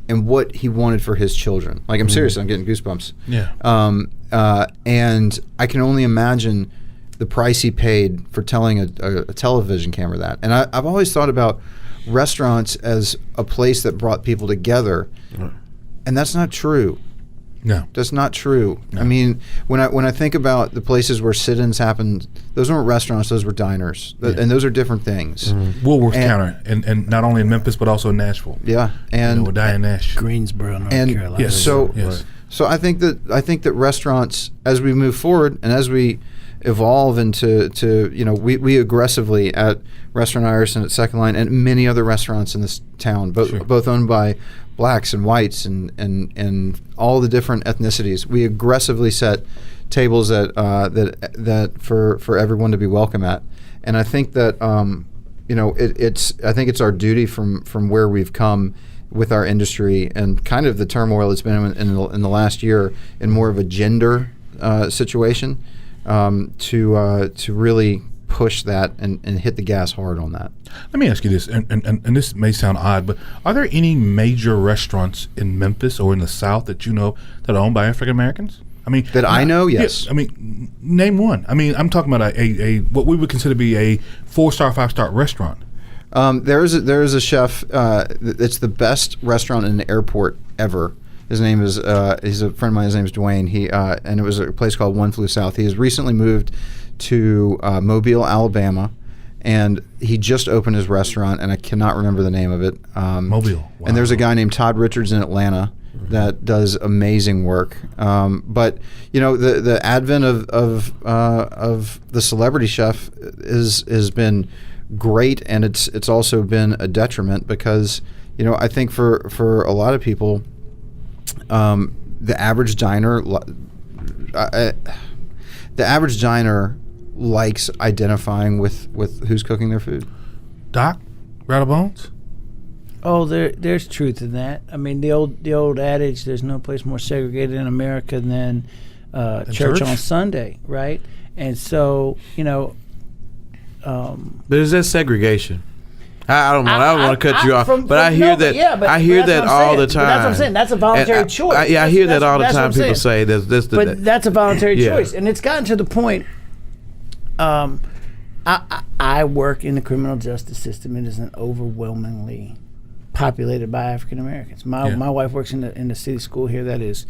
and what he wanted for his children. Like, I'm serious, I'm getting goosebumps. Yeah. And I can only imagine the price he paid for telling a television camera that. And I've always thought about restaurants as a place that brought people together, and that's not true. No, that's not true. No. I mean, when I think about the places where sit-ins happened, those weren't restaurants; those were diners, and those are different things. Woolworth counter, and not only in Memphis but also in Nashville. Yeah, and with Diane Nash, Greensboro, North Carolina. Yes, so I think that restaurants, as we move forward and as we evolve into we aggressively at Restaurant Ireson, at Second Line, and many other restaurants in this town, both owned by blacks and whites and all the different ethnicities. We aggressively set tables that for everyone to be welcome at, and I think that it's our duty from where we've come with our industry and kind of the turmoil that's been in the last year in more of a gender situation to really push that and hit the gas hard on that. Let me ask you this, and this may sound odd, but are there any major restaurants in Memphis or in the South that you know that are owned by African Americans? I mean, I know, yes. Yeah, I mean, name one. I mean, I'm talking about a what we would consider to be a 4-star, 5-star restaurant. There is a chef. It's the best restaurant in the airport ever. His name is he's a friend of mine. His name is Dwayne. And it was a place called One Flew South. He has recently moved to Mobile, Alabama, and he just opened his restaurant, and I cannot remember the name of it. Mobile. Wow. And there's a guy named Todd Richards in Atlanta that does amazing work. But the advent of the celebrity chef has been great, and it's also been a detriment because I think for a lot of people, the average diner likes identifying with who's cooking their food. Doc, Rattle-Bones? Oh, there's truth in that. I mean, the old adage, there's no place more segregated in America than church on Sunday, right? And so, but is that segregation? I don't know. I don't want to cut you off, but I hear that all the time. But that's what I'm saying. That's a voluntary choice. I hear that all the time. People say this. But that's a voluntary choice, and it's gotten to the point. I work in the criminal justice system. It is an overwhelmingly populated by African Americans. My wife works in the city school here. That is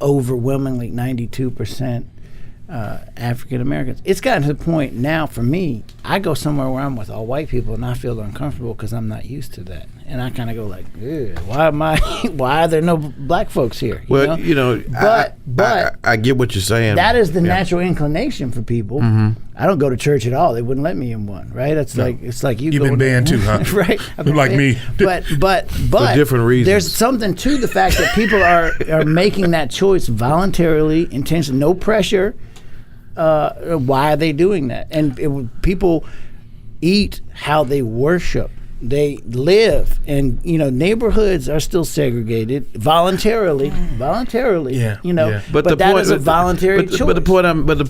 overwhelmingly 92%. African Americans. It's gotten to the point now for me, I go somewhere where I'm with all white people and I feel uncomfortable because I'm not used to that. And I kind of go like, why are there no black folks here? But I get what you're saying. That is the natural inclination for people. Mm-hmm. I don't go to church at all. They wouldn't let me in one, right? It's like you've been banned too, huh? Right. Like me. But for different reasons. There's something to the fact that people are making that choice voluntarily, intentionally, no pressure. Why are they doing that? And people eat how they worship. they live, and neighborhoods are still segregated voluntarily. Yeah, but that is a voluntary choice. But the point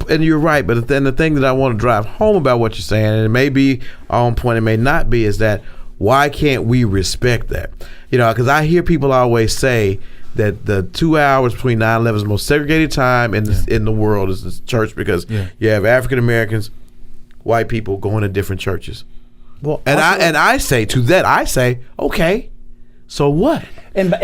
and you're right. But then the thing that I want to drive home about what you're saying, and it may be on point, it may not be, is that why can't we respect that? Because I hear people always say that the 2 hours between 9/11 is the most segregated time in the world is the church, because you have African Americans, white people going to different churches. Well, I say to that, okay, so what? And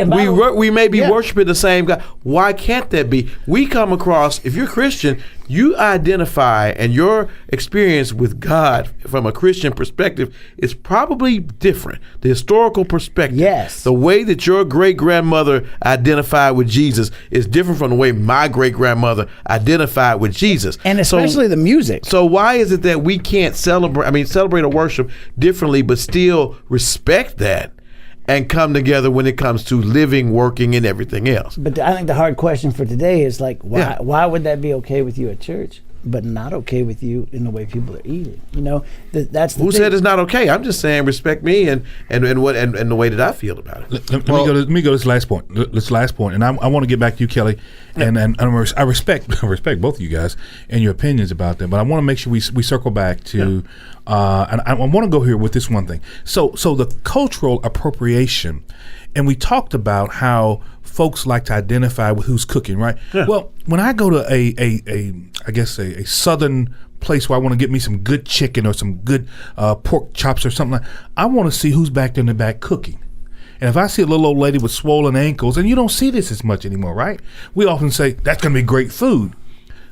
we may be worshiping the same God. Why can't that be? We come across, if you're Christian, you identify, and your experience with God from a Christian perspective is probably different. The historical perspective. Yes. The way that your great-grandmother identified with Jesus is different from the way my great-grandmother identified with Jesus. And especially the music. So why is it that we can't celebrate or worship differently, but still respect that and come together when it comes to living, working, and everything else? But I think the hard question for today is why would that be okay with you at church, but not okay with you in the way people are eating? That's the Who thing. said it's not okay? I'm just saying respect me and the way that I feel about it. Let me go to this last point. And I want to get back to you, Kelly, and I respect both of you guys and your opinions about them, but I want to make sure we circle back to. And I want to go here with this one thing. So the cultural appropriation, and we talked about how folks like to identify with who's cooking, right? Yeah. Well, when I go to a southern place where I want to get me some good chicken or some good pork chops or something, I want to see who's back there in the back cooking. And if I see a little old lady with swollen ankles, and you don't see this as much anymore, right? We often say that's going to be great food.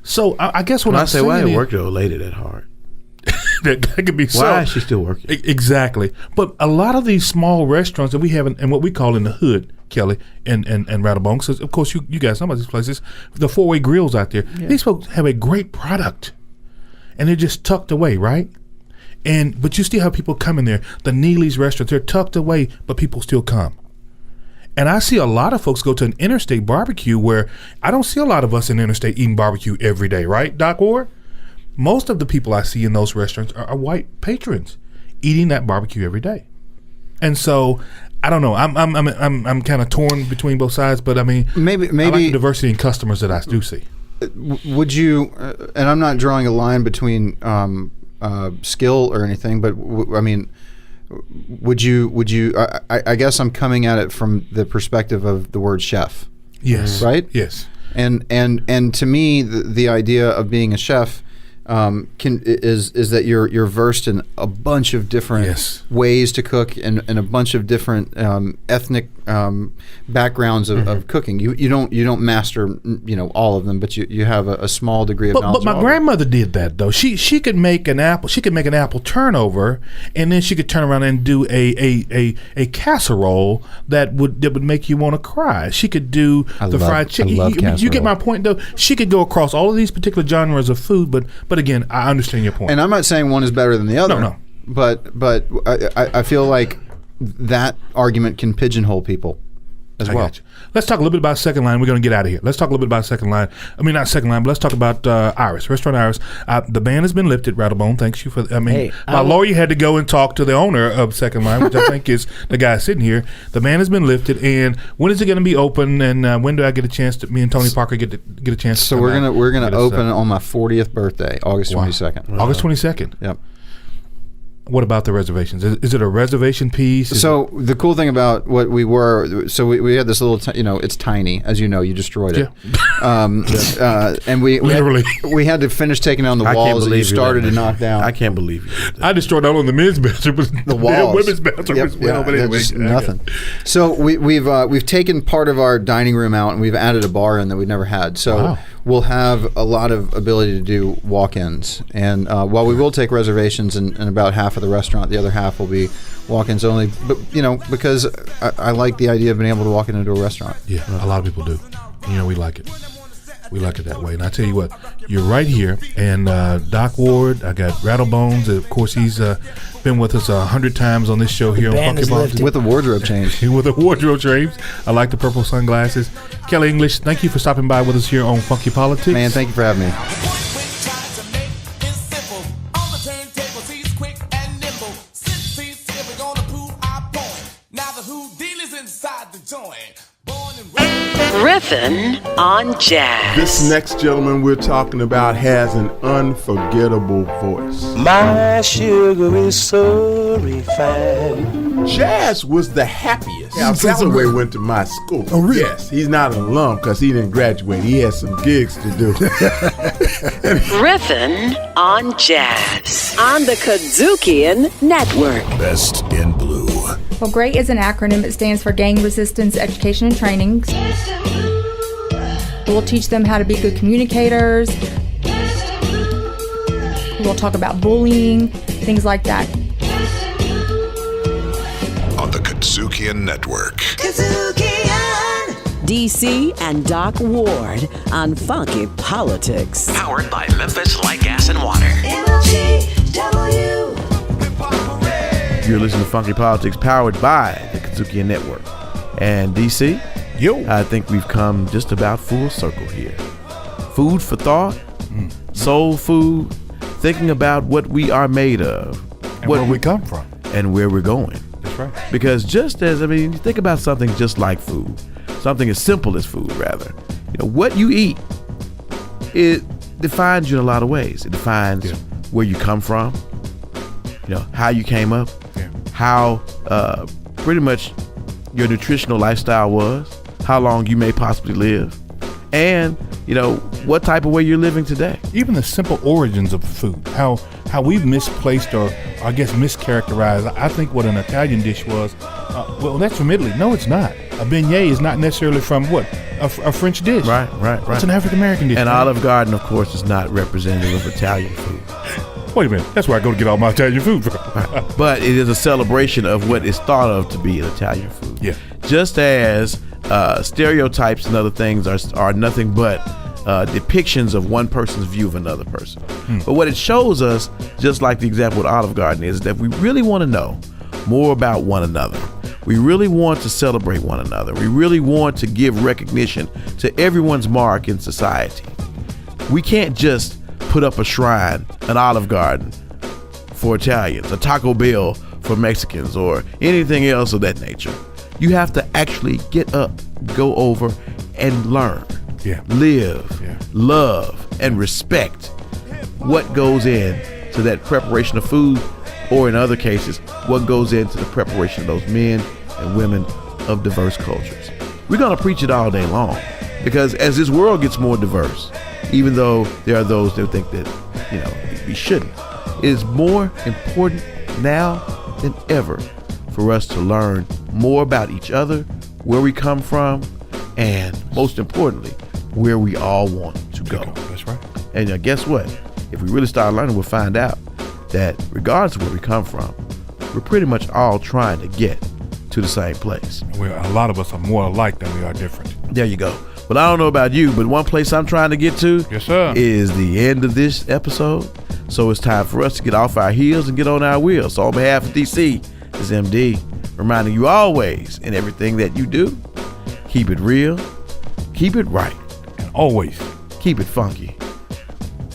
So I guess when I say, why didn't work the old lady that hard? that could be so. Why is she still working? Exactly. But a lot of these small restaurants that we have in what we call in the hood, Kelly, and Rattle-Bone, because of course you guys know about these places, the four-way grills out there, these folks have a great product, and they're just tucked away, right? But you still have people coming there. The Neely's restaurants, they're tucked away, but people still come. And I see a lot of folks go to an interstate barbecue where I don't see a lot of us in interstate eating barbecue every day, right, Doc Ward? Most of the people I see in those restaurants are white patrons eating that barbecue every day. And so I don't know. I'm kind of torn between both sides, but I mean, maybe I like the diversity in customers that I do see. Would you? And I'm not drawing a line between skill or anything, but I mean, would you? I guess I'm coming at it from the perspective of the word chef. Yes. Right. Yes. And to me, the idea of being a chef is that you're versed in a bunch of different ways to cook and a bunch of different ethnic backgrounds of cooking. You don't master all of them, but you have a small degree of knowledge. But my grandmother did that though. She could make an apple turnover, and then she could turn around and do a casserole that would make you want to cry. She could do fried chicken. You get my point though. She could go across all of these particular genres of food, but again, I understand your point. And I'm not saying one is better than the other. No. But I feel like that argument can pigeonhole people as well. Gotcha. Let's talk a little bit about Second Line. We're going to get out of here. Let's talk a little bit about Second Line. I mean, not Second Line, but let's talk about Iris, Restaurant Iris. The ban has been lifted, Rattle-Bone. Thanks you for my lawyer had to go and talk to the owner of Second Line, which I think is the guy sitting here. The ban has been lifted, and when is it going to be open, and when do I get a chance me and Tony Parker get a chance to So we're going to open on my 40th birthday, August 22nd. Wow. August 22nd? Yep. What about the reservations? Is it a reservation piece? So the cool thing about what we had this little, it's tiny, as you know, you destroyed it. Yeah. And we had to finish taking down the walls that you started to knock down. I can't believe you. I destroyed not only the men's bathroom, but the women's bathroom as well. But anyway, nothing. So we've taken part of our dining room out and we've added a bar in that we've never had. So we'll have a lot of ability to do walk-ins. And while we will take reservations in about half of the restaurant, the other half will be walk-ins only. But because I like the idea of being able to walk into a restaurant. Yeah, a lot of people do. We like it. We like it that way. And I tell you what, you're right here. And Doc Ward, I got Rattle-Bones. Of course, he's been with us 100 times on this show here on Funky Politics. With a wardrobe change. With a wardrobe change. I like the purple sunglasses. Kelly English, thank you for stopping by with us here on Funky Politics. Man, thank you for having me. On the turntable, he's quick and nimble. Since he's here, we're gonna prove Riffin' on Jazz. This next gentleman we're talking about has an unforgettable voice. My sugar is so refined. Jazz was the happiest. Yeah, Callaway went to my school. Oh, really? Yes, he's not an alum because he didn't graduate. He has some gigs to do. Riffin' on Jazz on the KUDZUKIAN Network. Best in Blue. Well, GREAT is an acronym. It stands for Gang Resistance Education and Training. We'll teach them how to be good communicators. We'll talk about bullying, things like that. On the KUDZUKIAN Network. DC and Doc Ward on Funky Politics. Powered by Memphis Light Gas and Water. You're listening to Funky Politics, powered by the KUDZUKIAN Network. And DC, I think we've come just about full circle here. Food for thought, soul food, thinking about what we are made of, and where we come from, and where we're going. That's right. Because just as, you think about something just like food, something as simple as food, rather. What you eat, it defines you in a lot of ways. It defines where you come from, how you came up, how pretty much your nutritional lifestyle was, how long you may possibly live, and what type of way you're living today. Even the simple origins of food, how we've misplaced or I guess mischaracterized. I think what an Italian dish was, well, that's from Italy. No, it's not. A beignet is not necessarily from what? A French dish. Right. It's an African American dish. And Olive Garden, of course, is not representative of Italian food. Wait a minute. That's where I go to get all my Italian food from. But it is a celebration of what is thought of to be an Italian food. Yeah. Just as stereotypes and other things are nothing but depictions of one person's view of another person. But what it shows us, just like the example with Olive Garden, is that we really want to know more about one another. We really want to celebrate one another. We really want to give recognition to everyone's mark in society. We can't just put up a shrine, an Olive Garden for Italians, a Taco Bell for Mexicans, or anything else of that nature. You have to actually get up, go over, and learn. Live, love, and respect what goes into that preparation of food, or in other cases, what goes into the preparation of those men and women of diverse cultures. We're going to preach it all day long, because as this world gets more diverse, even though there are those that think that, we shouldn't, it is more important now than ever for us to learn more about each other, where we come from, and most importantly, where we all want to go. That's right. And guess what? If we really start learning, we'll find out that regardless of where we come from, we're pretty much all trying to get to the same place. A lot of us are more alike than we are different. There you go. But I don't know about you, but one place I'm trying to get to is the end of this episode. So it's time for us to get off our heels and get on our wheels. So on behalf of DC, this is MD, reminding you always in everything that you do, keep it real, keep it right, and always keep it funky.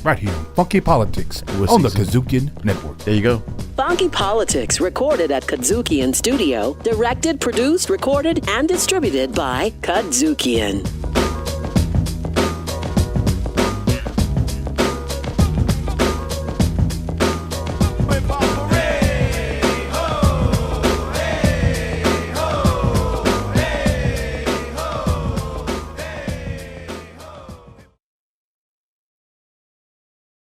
Right here on Funky Politics on the KUDZUKIAN Network. There you go. Funky Politics, recorded at KUDZUKIAN Studio, directed, produced, recorded, and distributed by KUDZUKIAN.